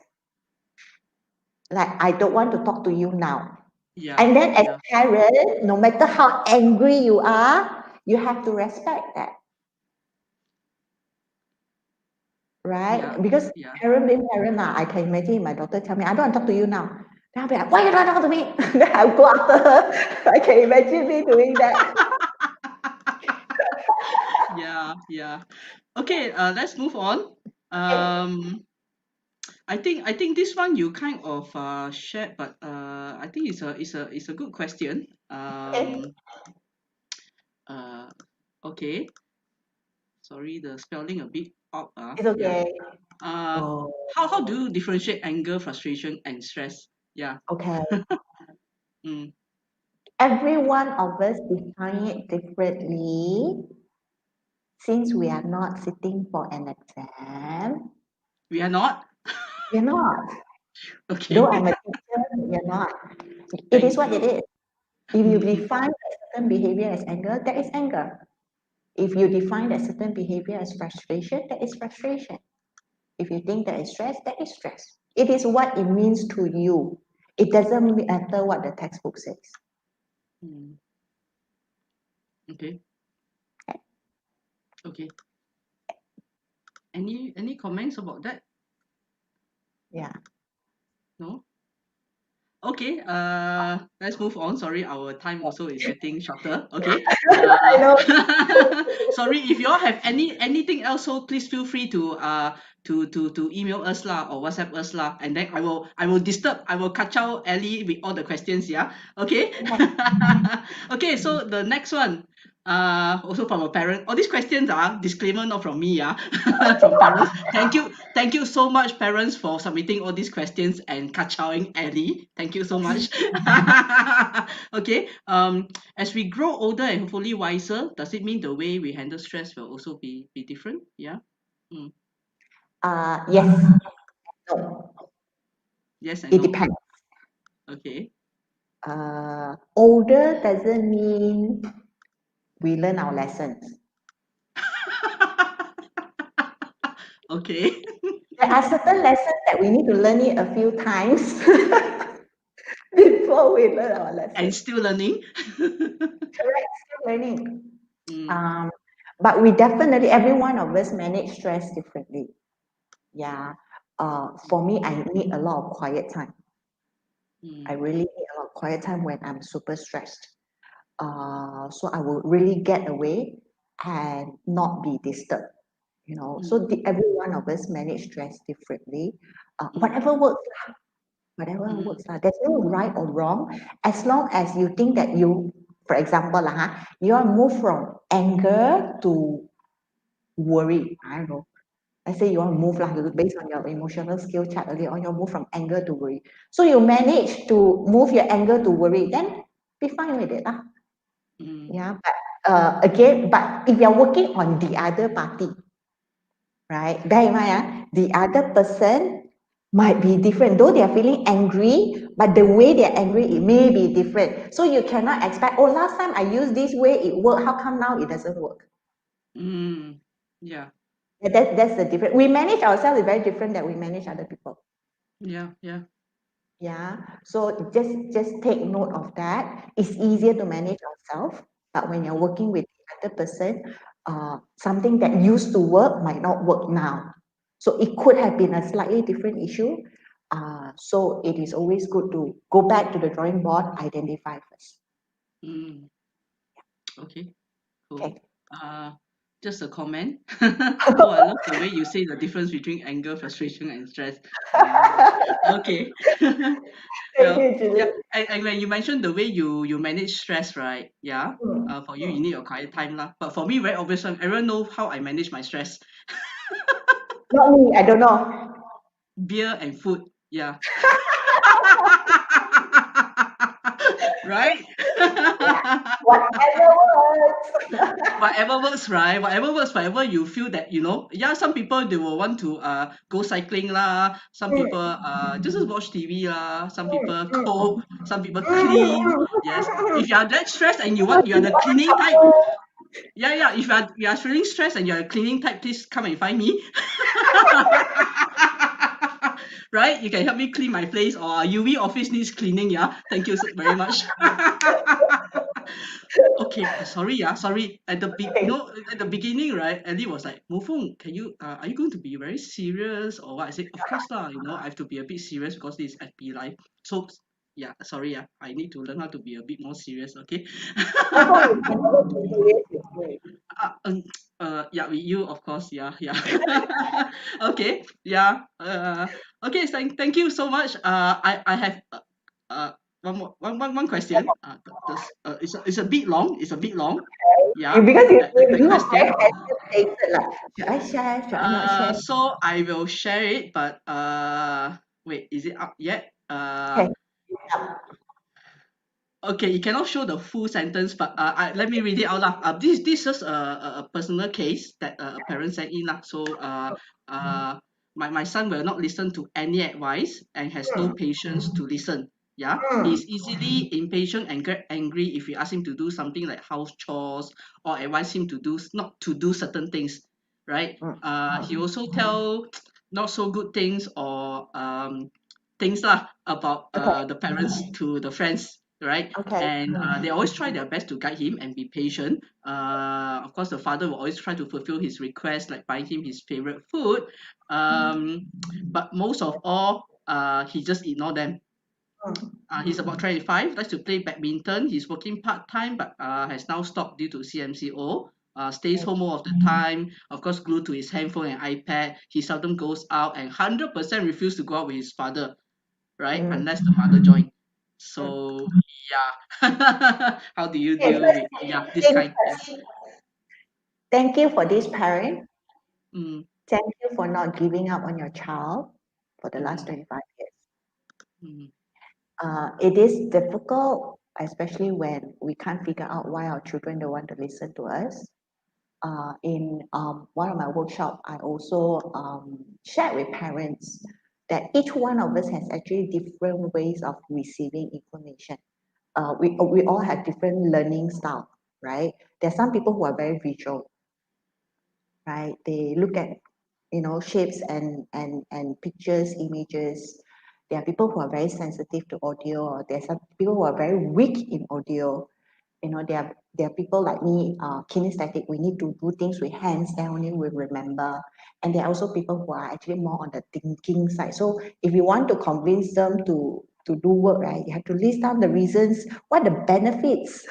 like, I don't want to talk to you now. yeah, And then as yeah, a parent, no matter how angry you are, you have to respect that, yeah, right? Because yeah. parent being parent, I can imagine my daughter tell me, I don't want to talk to you now. Then I'll be like, why you don't talk to me? Then I'll go after her. I can imagine me doing that. Yeah, yeah. Okay, let's move on. Okay, Um, I think this one you kind of shared, but I think it's a good question. okay, Uh, okay. Sorry, the spelling a bit odd. it's Yeah. okay. Uh, Oh, how do you differentiate anger, frustration, and stress? Yeah. okay. Mm. Every one of us define it differently since we are not sitting for an exam. We are not. We're not. Though Okay. I'm a teacher, we're not. It is Thank what it you. is. If you Mm, define a certain behavior as anger, that is anger. If you define a certain behavior as frustration, that is frustration. If you think that is stress, that is stress. It is what it means to you. It doesn't matter what the textbook says. mm. Okay. Okay. Any comments about that? Yeah. No. Okay, let's move on. Sorry, our time also is getting shorter. Okay. I know. Sorry, if you all have anything else, so please feel free to email us lah or WhatsApp us lah, and then I will catch out Ellie with all the questions. Yeah. Okay. Okay. Okay. So the next one, Also from a parent. All these questions are disclaimer, not from me, from parents. Thank you so much, parents, for submitting all these questions and kacauing Ellie. Thank you so much. Okay. As we grow older and hopefully wiser, does it mean the way we handle stress will also be different? Yeah. Mm. Yes, no, Yes and it no. depends. Okay. Older doesn't mean we learn our lessons. Okay. There are certain lessons that we need to learn it a few times before we learn our And lesson. still learning. Correct, still learning. Mm, Um, but we definitely, every one of us manage stress differently. Yeah. For me, I need a lot of quiet time. I mm, really need a lot of quiet time when I'm super stressed. So I will really get away and not be disturbed. So mm, every one of us manage stress differently. mm, Whatever mm, works. There's no right or wrong as long as you think that you, for example, you are moved from anger to worry. I don't know. Let's say you want to move based on your emotional skill chart earlier on, you move from anger to worry. So you manage to move your anger to worry, then be fine with it. mm, Yeah, but again, but if you're working on the other party, right? Bear in mind, the other person might be different. Though they are feeling angry, but the way they're angry, it may be different. So you cannot expect, oh, last time I used this way, it worked. How come now it doesn't work? mm. Yeah, Yeah, that's the difference. We manage ourselves is very different than we manage other people. yeah, yeah. Yeah. So just take note of that. It's easier to manage ourselves, but when you're Mm, working with the other person, something that used to work might not work now. So it could have been a slightly different issue. So it is always good to go back to the drawing board, identify first. mm. Okay, cool. Okay. Uh, just a comment. Oh, I love the way you say the difference between anger, frustration, and stress. Okay. Thank Well, you, Julie. yeah, and when you mentioned the way you manage stress, right? Yeah. Mm, For you, you mm. need your quiet time lah. But for me, very obvious one. Everyone know how I manage my stress. Not me, I don't know. Beer and food. Yeah. Right? Yeah. Whatever works. Whatever works, right? Whatever works, whatever you feel that, yeah, some people they will want to go cycling lah, some people Mm, just watch TV lah, some mm, people mm. cook, some people clean. Yes. Mm. If you are that stressed and you are You the want to cleaning type, couple? yeah, yeah. If you are feeling stressed and you are a cleaning type, please come and find me. Right? You can help me clean my place or UV office needs cleaning, yeah. Thank you so very much. Okay, sorry, sorry. Okay. At the beginning, right? Ellie was like, "Mufung, are you going to be very serious or what?" I said, "Of course lah. I have to be a bit serious because this is FP life." So, yeah, sorry, I need to learn how to be a bit more serious. Okay. Also, you can never be serious with me. Uh, um, yeah, with you, of course. Yeah, yeah. Okay, yeah. Okay. Thank you so much. I have one question. It's a bit long. It's a bit long. Yeah. Because The you look very question. hesitated, like, should I share? Should I not share? So I will share it, but wait, is it up yet? Okay. Yeah. Okay, you cannot show the full sentence, but let me read it out lah. This is just a personal case that a parent sent in lah. So uh, my son will not listen to any advice and has no patience to listen. Yeah, Mm, he's easily impatient and get angry if you ask him to do something like house chores or advise him to do not to do certain things. Right? mm, He mm. also tell not so good things or things lah about Okay. the parents to the friends, right? Okay. And Mm, they always try their best to guide him and be patient. Of course, the father will always try to fulfill his request, like buying him his favorite food. But most of all, he just ignore them. mm, He's about 25, likes to play badminton. He's working part time, but has now stopped due to CMCO. Stays home okay. all of the time. Of course, glued to his handphone and iPad. He seldom goes out and 100% refused to go out with his father, right? Mm, Unless the mother join. Mm. So yeah, how do you Okay, deal with first yeah this thing kind? Yeah. first, thank you for this parent. Mm, Thank you for not giving up on your child for the last mm, 25 years. mm, It is difficult, especially when we can't figure out why our children don't want to listen to us. In one of my workshops, I also shared with parents that each one of us has actually different ways of receiving information. We all have different learning style, right? There are some people who are very visual, right? They look at shapes and pictures, images. There are people who are very sensitive to audio, or there are some people who are very weak in audio. There are people like me, kinesthetic. We need to do things with hands, then only we remember. And there are also people who are actually more on the thinking side. So if you want to convince them to do work, right, you have to list down the reasons, what the benefits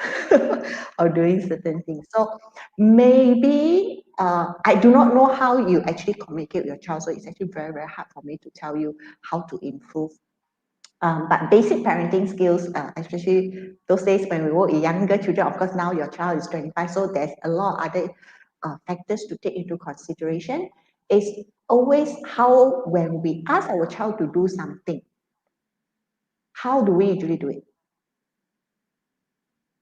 of doing certain things. So maybe I do not know how you actually communicate with your child, so it's actually very, very hard for me to tell you how to improve. But basic parenting skills, especially those days when we were younger children, of course, now your child is 25, so there's a lot of other factors to take into consideration. Is always how, when we ask our child to do something, how do we usually do it?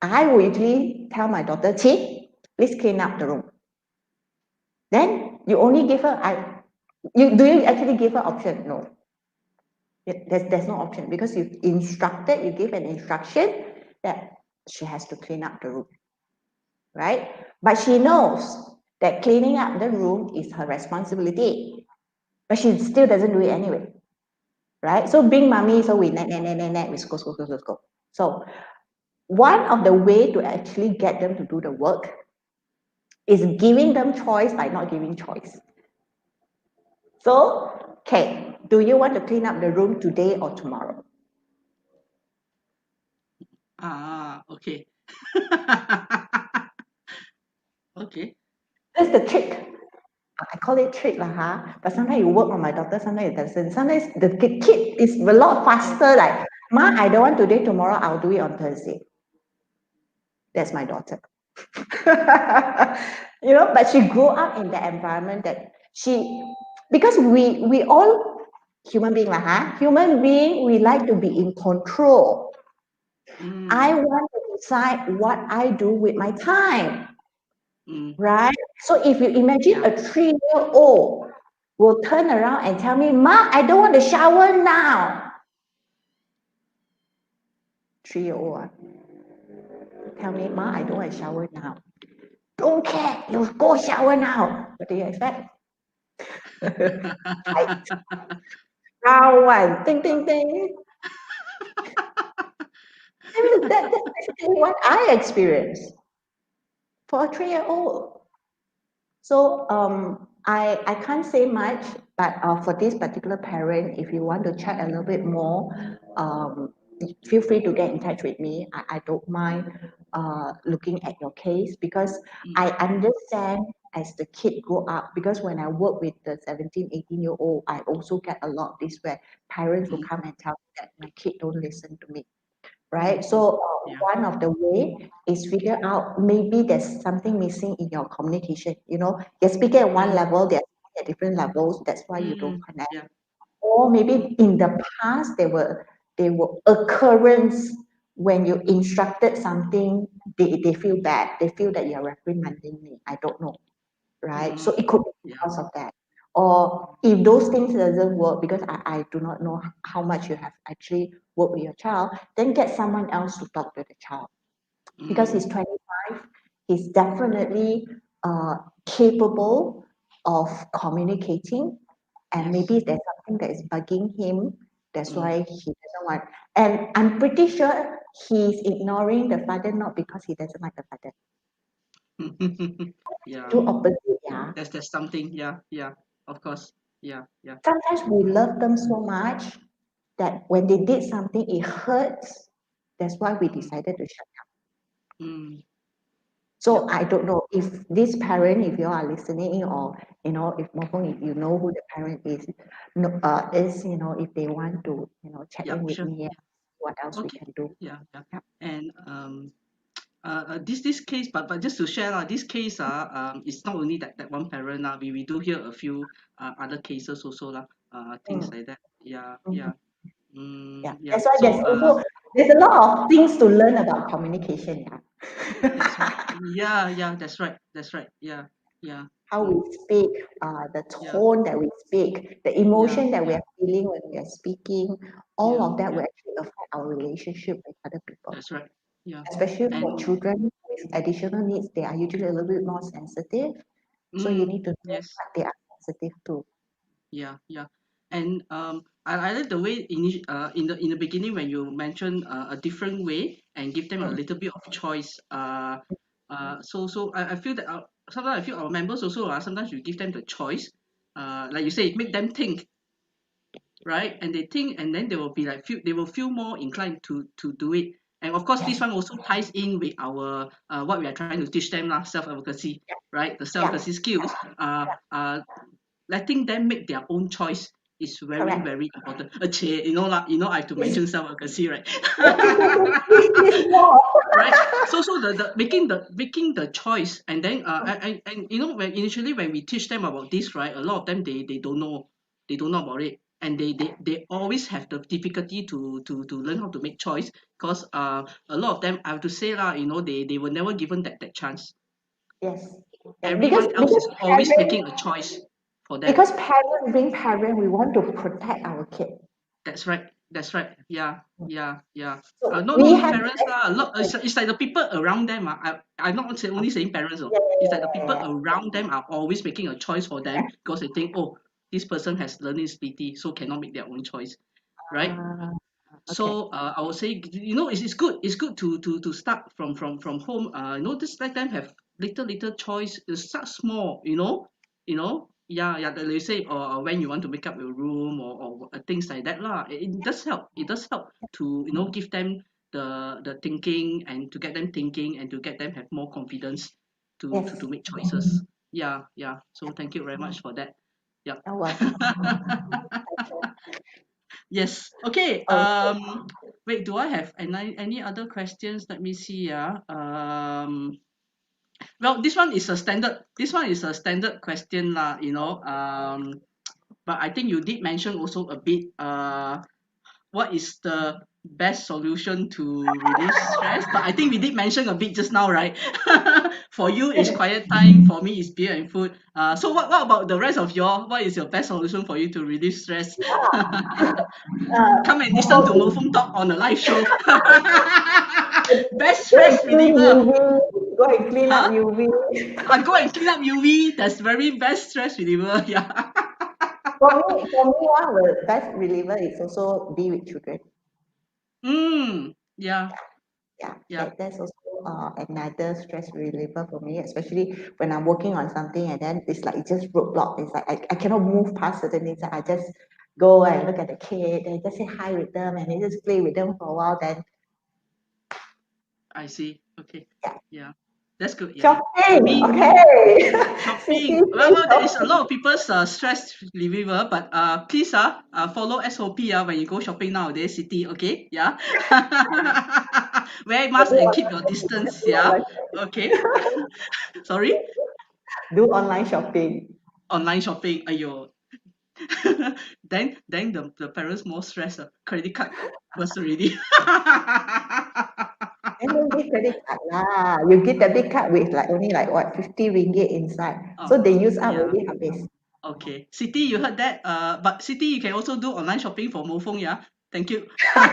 I will usually tell my daughter, Chi, please clean up the room. Then you only give her, do you actually give her option? No. There's no option because you give an instruction that she has to clean up the room, right? But she knows that cleaning up the room is her responsibility, but she still doesn't do it anyway, right? So being mommy, so we we go. So one of the way to actually get them to do the work is giving them choice by not giving choice. So, okay, do you want to clean up the room today or tomorrow? okay. Okay. That's the trick. I call it trick lah, huh? But sometimes it work on my daughter, sometimes it doesn't. Sometimes the kid is a lot faster. Like, Ma, I don't want today, tomorrow. I'll do it on Thursday. That's my daughter. But she grew up in the environment that because we all human being lah, huh? Human being, we like to be in control. I Mm, want to decide what I do with my time. mm, Right? So if you imagine yeah. a 3-year-old will turn around and tell me, Ma, I don't want to shower now. 3-year-old tell me, Ma, I don't want to shower now. Don't care, you go shower now. What do you expect? Right? Round one, ding, ding, ding. I mean, that's actually what I experienced for a 3-year-old. So I can't say much, but for this particular parent, if you want to chat a little bit more, feel free to get in touch with me. I don't mind looking at your case because I Mm, understand as the kid grow up, because when I work with the 17, 18-year-old, I also get a lot of this where parents will mm, come and tell me that my kid don't listen to me, right? mm, mm, So yeah. one of the way is figure out maybe there's something missing in your communication. You're speaking at one Mm, level, they're speaking at different levels. That's why you don't mm, connect. yeah. Or maybe in the past there were occurrence when you instructed something, they feel bad. They feel that you're reprimanding me. I don't know, right? So Mm, it could be yeah. because of that. Or if those things doesn't work, because I do not know how much you have actually worked with your child, then get someone else to talk to the child. Because he's Mm, 25, he's definitely capable of communicating, and maybe yes. there's something that is bugging him. That's Mm. why he doesn't want. And I'm pretty sure he's ignoring the father not because he doesn't like the father. Yeah. Do opposite, yeah. There's something. Yeah. Yeah. Of course. Yeah. Yeah. Sometimes we love them so much that when they did something, it hurts. That's why we Mm, decided to shut down. mm, So yep. I don't know if this parent, if you are listening, or if Mopong, if you know who the parent is, no, if they want to, check Yep. in with Sure. me, Yeah. what else we Okay. can do. Yeah, yeah. Yeah. And this case, but just to share this case it's not only that one parent we do hear a few other cases also things Mm, like that. Yeah, mhm. yeah. Yeah, Yeah. that's why So there's a lot of things to learn about communication. that's right. Yeah. Yeah, yeah. That's right. That's right. Yeah, yeah. How Mm, we speak, the yeah, tone that we speak, the yeah, emotion that we yeah, are feeling when we are speaking, all yeah, of that will yeah. actually affect our relationship with other people. That's right. Yeah. Especially for And children with additional needs, they are usually a little bit more sensitive. So you need to know yes. what they are sensitive to. Yeah, yeah. And I like the way in the beginning when you mentioned a different way and give them a Mm, little bit of choice. So I feel that sometimes I feel our members also sometimes you give them the choice. Like you say, make them think, right? And they think, and then they will be like they will feel more inclined to do it. And of course, this yes, one also ties in with our what we are trying to teach them self advocacy, right? The self yeah, advocacy skills. Letting them make their own choice is very correct. very important. I have to Yes. mention self advocacy, right? Please more. Right. So the making the choice, and then and when initially when we teach them about this, right, a lot of them they don't know about it, and they always have the difficulty to learn how to make choice, because a lot of them, I have to say they were never given that chance. Yes. Yeah, Everyone else is always making a choice for them. because parent being parent, we want to protect our kid. That's right. That's right. Yeah. Yeah. Yeah. So Not we only have the parents lah. A lot. expectation. It's like the people around them. I'm not only saying parents. Yeah, It's yeah, like the yeah, people yeah, around them are always making a choice for them, correct. because they think, oh, this person has learning disability, so cannot make their own choice, right? Ah, okay. So I would say, it's good. It's good to start from home. Just let them have little choice. Start small. Yeah, yeah. Like you say, or when you want to make up your room, or things like that lah. It does help. It does help to give them the thinking, and to get them thinking, and to get them have more confidence Yes. to make choices. Yeah, yeah. So thank you very much for that. Yeah. You're welcome. Yes. Okay. Oh, Wait, do I have any other questions? Let me see. Well, this one is a standard. This one is a standard question lah. But I think you did mention also a bit. What is the best solution to relieve stress? But I think we did mention a bit just now, right? For you, it's quiet time. For me, it's beer and food. So what about the rest of your? What is your best solution for you to relieve stress? Come and listen to also Mofung talk on a live show. Best go and stress clean reliever. UV. Go and clean up Huh? UV. I go and clean up UV. That's very best stress reliever. Yeah. For me, one of the best reliever is also be with children. Yeah. Yeah, Yeah. that's also another stress reliever for me, especially when I'm working on something and then it's like it just roadblock. It's like I cannot move past certain things. I just go and look at the kid and just say hi with them and then just play with them for a while. Then I see. Okay. yeah, Yeah. That's good. Yeah. shopping. Me, Okay, city shopping. Well, free well, there is a shopping. lot of people's stress reliever, but please follow SOP when you go shopping nowadays, city. Okay. Yeah. Wear Do mask and keep online your shopping. distance. Do Yeah. online Okay. Sorry. do online shopping. Online shopping. Ayo. Then the parents more stressed. Credit card burst already. And don't give credit card lah. You give debit card with like only like what 50 ringgit inside. So they use up Yeah. already habis. Okay. City, you heard that? But City, you can also do online shopping for Mofeng, yeah? Thank you. There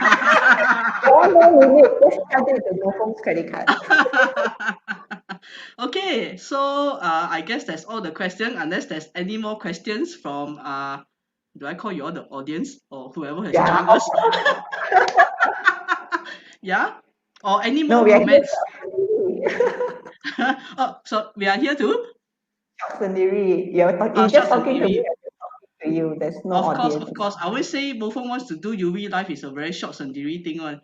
are no limit. Just charge it to Mofong's credit card. Okay, so I guess that's all the question. Unless there's any more questions from do I call you all the audience or whoever has Yeah. joined us? Yeah? Or any No, more we are here comments? for sendiri. Oh, so we are here too? Sendiri. You're just Shots and talking to me TV. as you're talking to you. There's no Of course, of audience. course. I always say Mofeng wants to do UV life is a very short sendiri thing one.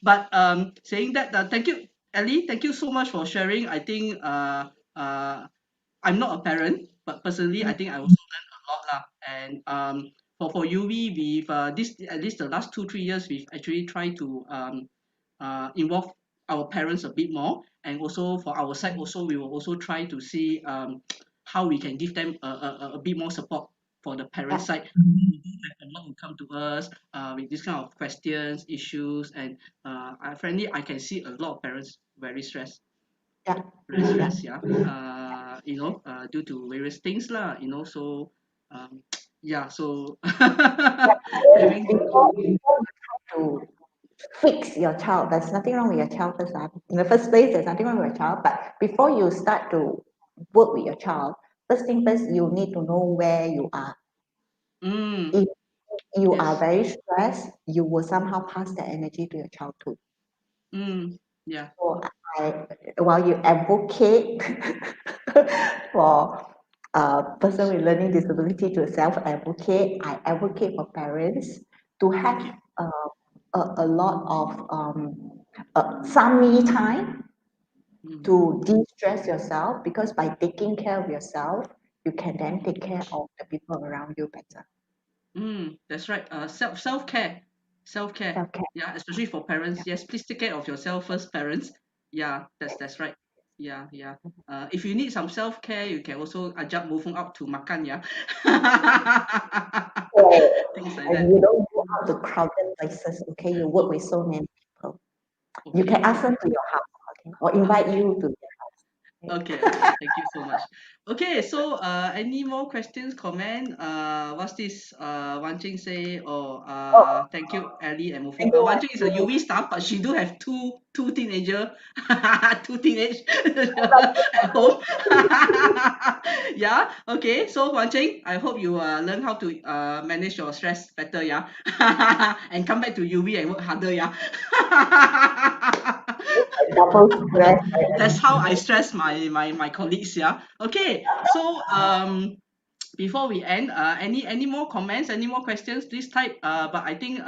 But saying that, thank you, Ellie. Thank you so much for sharing. I think I'm not a parent, but personally, I Mm, think I also learned a lot lah. And for UV, we've this at least the last 2 3 years, we've actually tried to involve our parents a bit more, and also for our side also we will also try to see how we can give them a bit more support for the parent Yeah, side. We do have a lot who come to us with this kind of questions, issues, and frankly, I can see a lot of parents yeah, very yeah. stressed, yeah. Due to various things lah, so yeah, so having Before you try to fix your child, there's nothing wrong with your child first. In the first place, there's nothing wrong with your child. But before you start to work with your child, first thing first, you need to know where you are. mm, If you are yes, very stressed, you will somehow pass that energy to your child too. mm, yeah, So while you advocate for a person with learning disability to self-advocate, I advocate for parents to have okay, a lot of some me time mm, to de-stress yourself, because by taking care of yourself, you can then take care of the people around you better. that's right. Self care, Self-care. yeah, especially for parents. Yes, please take care of yourself first, parents. Yeah, that's right. Yeah, yeah. If you need some self care, you can also ajak moving out to makan, yeah. Oh, Things like and that. you don't go out to crowded places, okay? You work with so many people. You Okay, can ask okay. them to your house, okay? Or invite Okay. you to their house. Okay? Okay, okay. Thank you so much. Okay, so any more questions, comment? What's this? Wan Ching say, oh, Oh, thank you, Ellie and Mufo. thank you, Wan Wan Ching is a Yu. UV staff, but she do have two teenager, two teenage at home. Yeah. Okay. So Wan Ching, I hope you learn how to manage your stress better. Yeah. And come back to UV and work harder. Yeah. Double stress, That's how I stress my colleagues. Yeah. Okay. So before we end, any more comments, any more questions, please type. But I think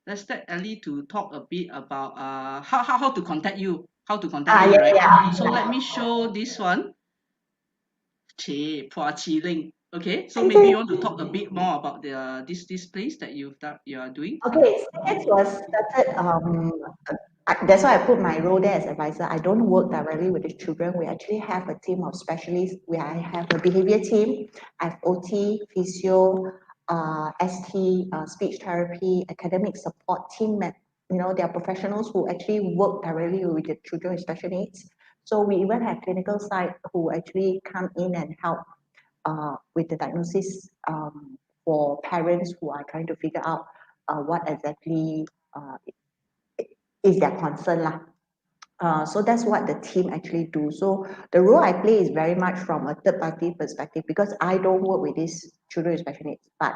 let's let Ellie to talk a bit about how to contact you, Yeah, right? So yeah. let me show this one. Phua Chi Ling. Okay, so maybe Okay. you want to talk a bit more about the this place that you are doing. Okay, CX was started, that's why I put my role there as advisor. I don't work directly with the children. We actually have a team of specialists where I have a behavior team, I have OT, physio, ST, speech therapy, academic support team. They are professionals who actually work directly with the children with special needs. So we even have clinical side who actually come in and help with the diagnosis for parents who are trying to figure out what exactly uh, is their concern lah. So that's what the team actually do. So the role I play is very much from a third party perspective, because I don't work with these children with special needs. But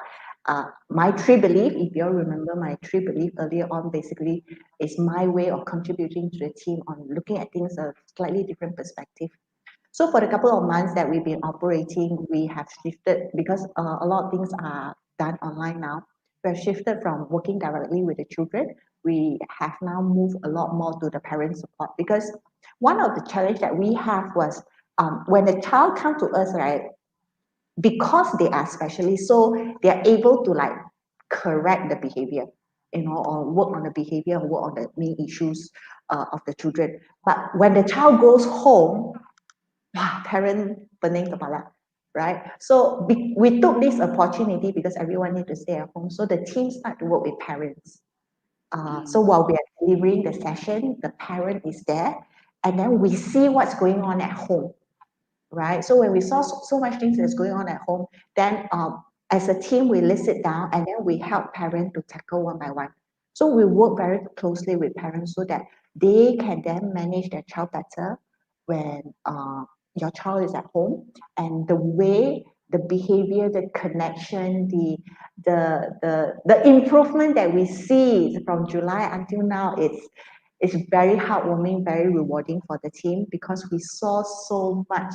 my true belief, if you all remember my true belief earlier on, basically is my way of contributing to the team on looking at things a slightly different perspective. So for the couple of months that we've been operating, we have shifted, because a lot of things are done online now. We have shifted from working directly with the children. We have now moved a lot more to the parent support, because one of the challenge that we have was when the child come to us, right? Because they are specialists, so they are able to like correct the behavior, or work on the behavior, or work on the main issues of the children. But when the child goes home, parent pening kepala, right? So we took this opportunity because everyone need to stay at home. So the team start to work with parents. So Mm, while we are delivering the session, the parent is there, and then we see what's going on at home, right? So when we saw so much things that's going on at home, then as a team, we list it down and then we help parents to tackle one by one. So we work very closely with parents so that they can then manage their child better when your child is at home, and the way the behavior, the connection, the improvement that we see from July until now, it's very heartwarming, very rewarding for the team, because we saw so much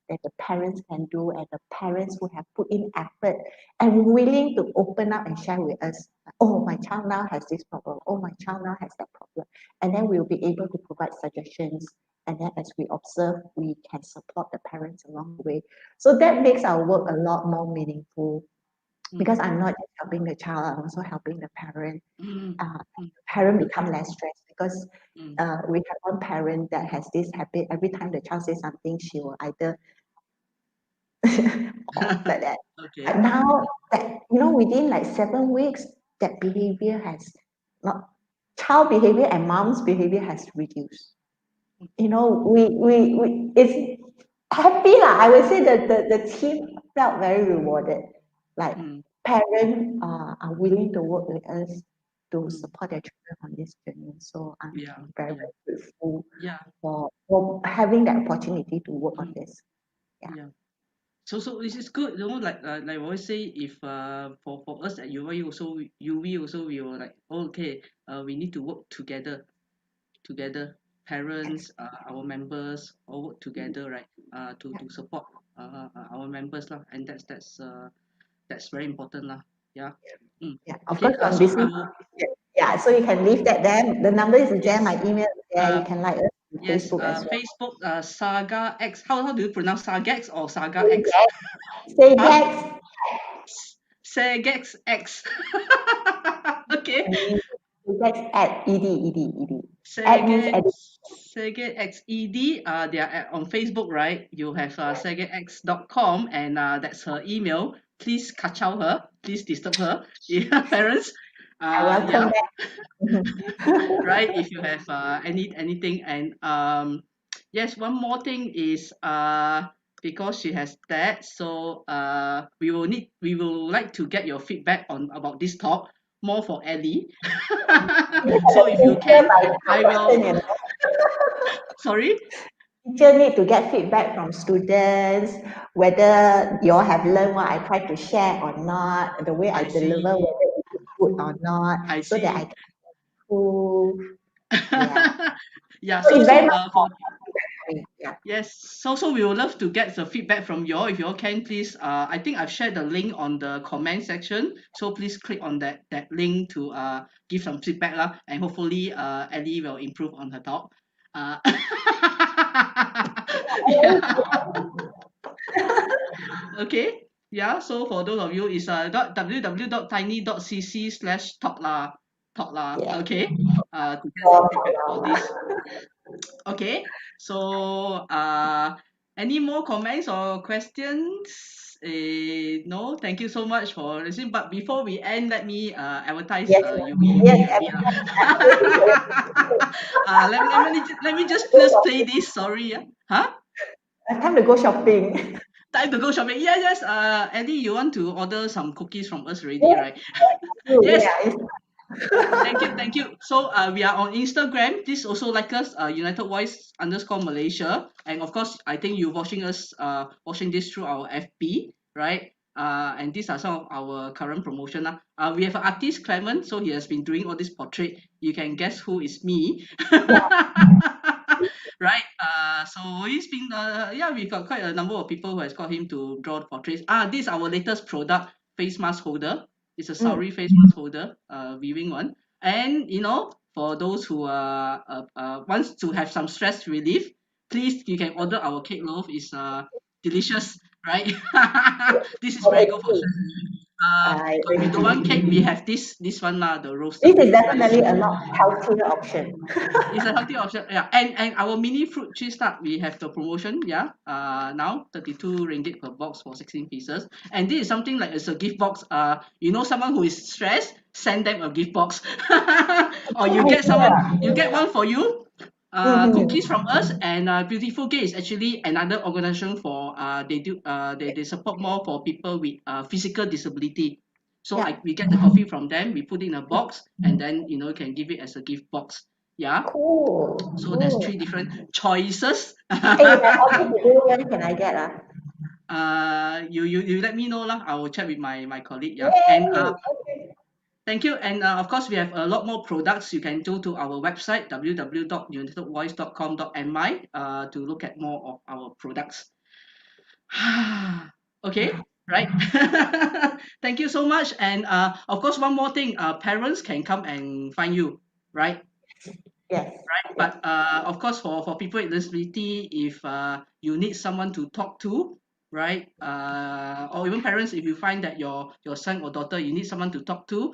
that the parents can do, and the parents who have put in effort and willing to open up and share with us. Oh, my child now has this problem. Oh, my child now has that problem. And then we'll be able to provide suggestions. And then as we observe, we can support the parents along the way. So that makes our work a lot more meaningful. because mm, I'm not just helping the child, I'm also helping the parent. mm, mm, Parent become less stressed because mm. we have one parent that has this habit. Every time the child says something, she will either off like that. But Okay. now that within like 7 weeks, that behavior has not child behavior and mom's behavior has reduced. We it's happy lah. I would say that the team felt very rewarded. Like Mm, parents are willing to work with us to mm. support their children on this journey. So I'm Yeah, very, yeah, very grateful yeah. for having that opportunity to work on Mm, this. Yeah. yeah. So this is good, like I always say, if for us at UV also we were like, okay, we need to work together, parents, our members all work together, right? To support our members lah, and that's very important lah. Yeah. Mm. Yeah. Of Okay. course, on So I business. will. Yeah. So you can leave that there. The number is there. My Yes. email is there. You Uh, can like us on yes. Facebook as well. Facebook. Saga X. How do you pronounce Saga X or Saga Say X? that. Say Huh? that. Sagex X. Okay. That's at ed. At means Sege edit. Sege XED, they are on Facebook, right? You have segex.com, and that's her email. Please kacau her. Please disturb her. Yeah, parents. I welcome Yeah, that. right. If you have anything, and yes, one more thing is because she has that, so we will like to get your feedback on about this talk, more for Ellie. So if you Teacher can, by I question, will. Sorry. Teacher need to get feedback from students, whether you all have learned what I try to share or not, the way I I deliver, see. whether it is good or not, I so that I see. can improve. Yeah. Yeah. So So it's very much for feedback coming. Yeah. yes. So we would love to get the feedback from you all. If you all can, please. I think I've shared the link on the comment section. So please click on that link to give some feedback lah, and hopefully Ellie will improve on her talk. Uh, yeah. Okay. Yeah. So for those of you, is www.tiny.cc/talk lah, talk lah. Yeah. Okay. To get some So, feedback for this. Okay. So any more comments or questions? No. Thank you so much for listening. But before we end, let me advertise yes, UV yes, a bit lah. I'm waiting for your Let me just go just play shopping. this. Sorry. Yeah. Huh? Time to go shopping. Time to go shopping. Yeah, yes. Eddie, you want to order some cookies from us already, Yes, right? Yes. yeah, it's Thank you, thank you. So we are on Instagram. Please also like us, United Voice underscore Malaysia, and of course, I think you watching this through our FB, right? And these are some of our current promotion. We have an artist Clement, so he has been doing all this portrait. You can guess who is me. Right? So he's been yeah, we got quite a number of people who has got him to draw the portraits. This is our latest product, face mask holder. It's a mm, sorry face mask holder, viewing one. And for those who wants to have some stress relief, please you can order our cake loaf. It's delicious, right? This is very good for already. stress relief. I But we don't want cake. agree. We have this one lah, the This roasted is rice. definitely a lot healthier option. It's a healthy option. Yeah. And our mini fruit cheese tart, we have the promotion. Yeah. Now 32 ringgit per box for 16 pieces. And this is something like it's a gift box. Someone who is stressed, send them a gift box. Or you get one for you. Cookies Mhm. from us, and Beautiful Gay is actually another organization for they support more for people with physical disability. So Yeah, we get the coffee from them, we put it in a box, and then you can give it as a gift box. Yeah. cool, So there's cool. three different choices. Hey, if I order today, when can I get? You let me know lah. I will chat with my colleague. Yeah. And Yay! Okay. thank you. And of course, we have a lot more products. You can go to our website www.unitedvoice.com.my to look at more of our products. Okay, right. Thank you so much. And of course, one more thing. Parents can come and find you, right? Yes, Right. yes. But of course, for people with disability, if you need someone to talk to, right? Or even parents, if you find that your son or daughter, you need someone to talk to,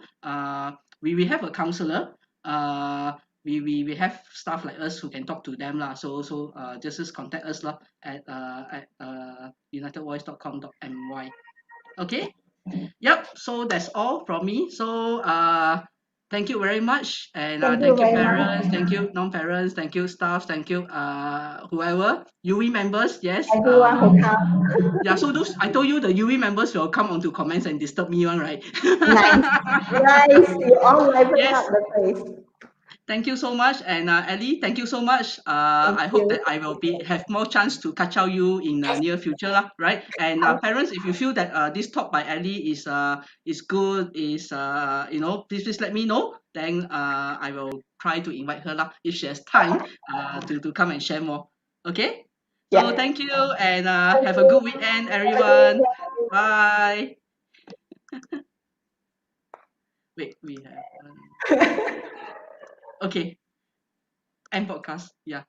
we have a counselor. Uh, we have staff like us who can talk to them lah. Just contact us lah at unitedvoice.com.my. Okay. Yep. So that's all from me. So thank you very much, and Thank you thank you very parents, much, thank you non-parents, thank you staff, thank you whoever UE members. Yes. everyone who come. Yeah. So those I told you the UE members will come onto comments and disturb me one, right? Nice, nice. You all liven Yes. up the place. Thank you so much, and Ellie, thank you so much. Thank I hope you. that I will be have more chance to catch up you in near future lah, right? And parents, if you feel that this talk by Ellie is good, is please let me know. Then I will try to invite her lah if she has time to come and share more. Okay. So Yeah. thank you, and Thank have a you. good weekend, Have a good everyone. weekend. Bye. Wait, we have okay. End podcast. Yeah.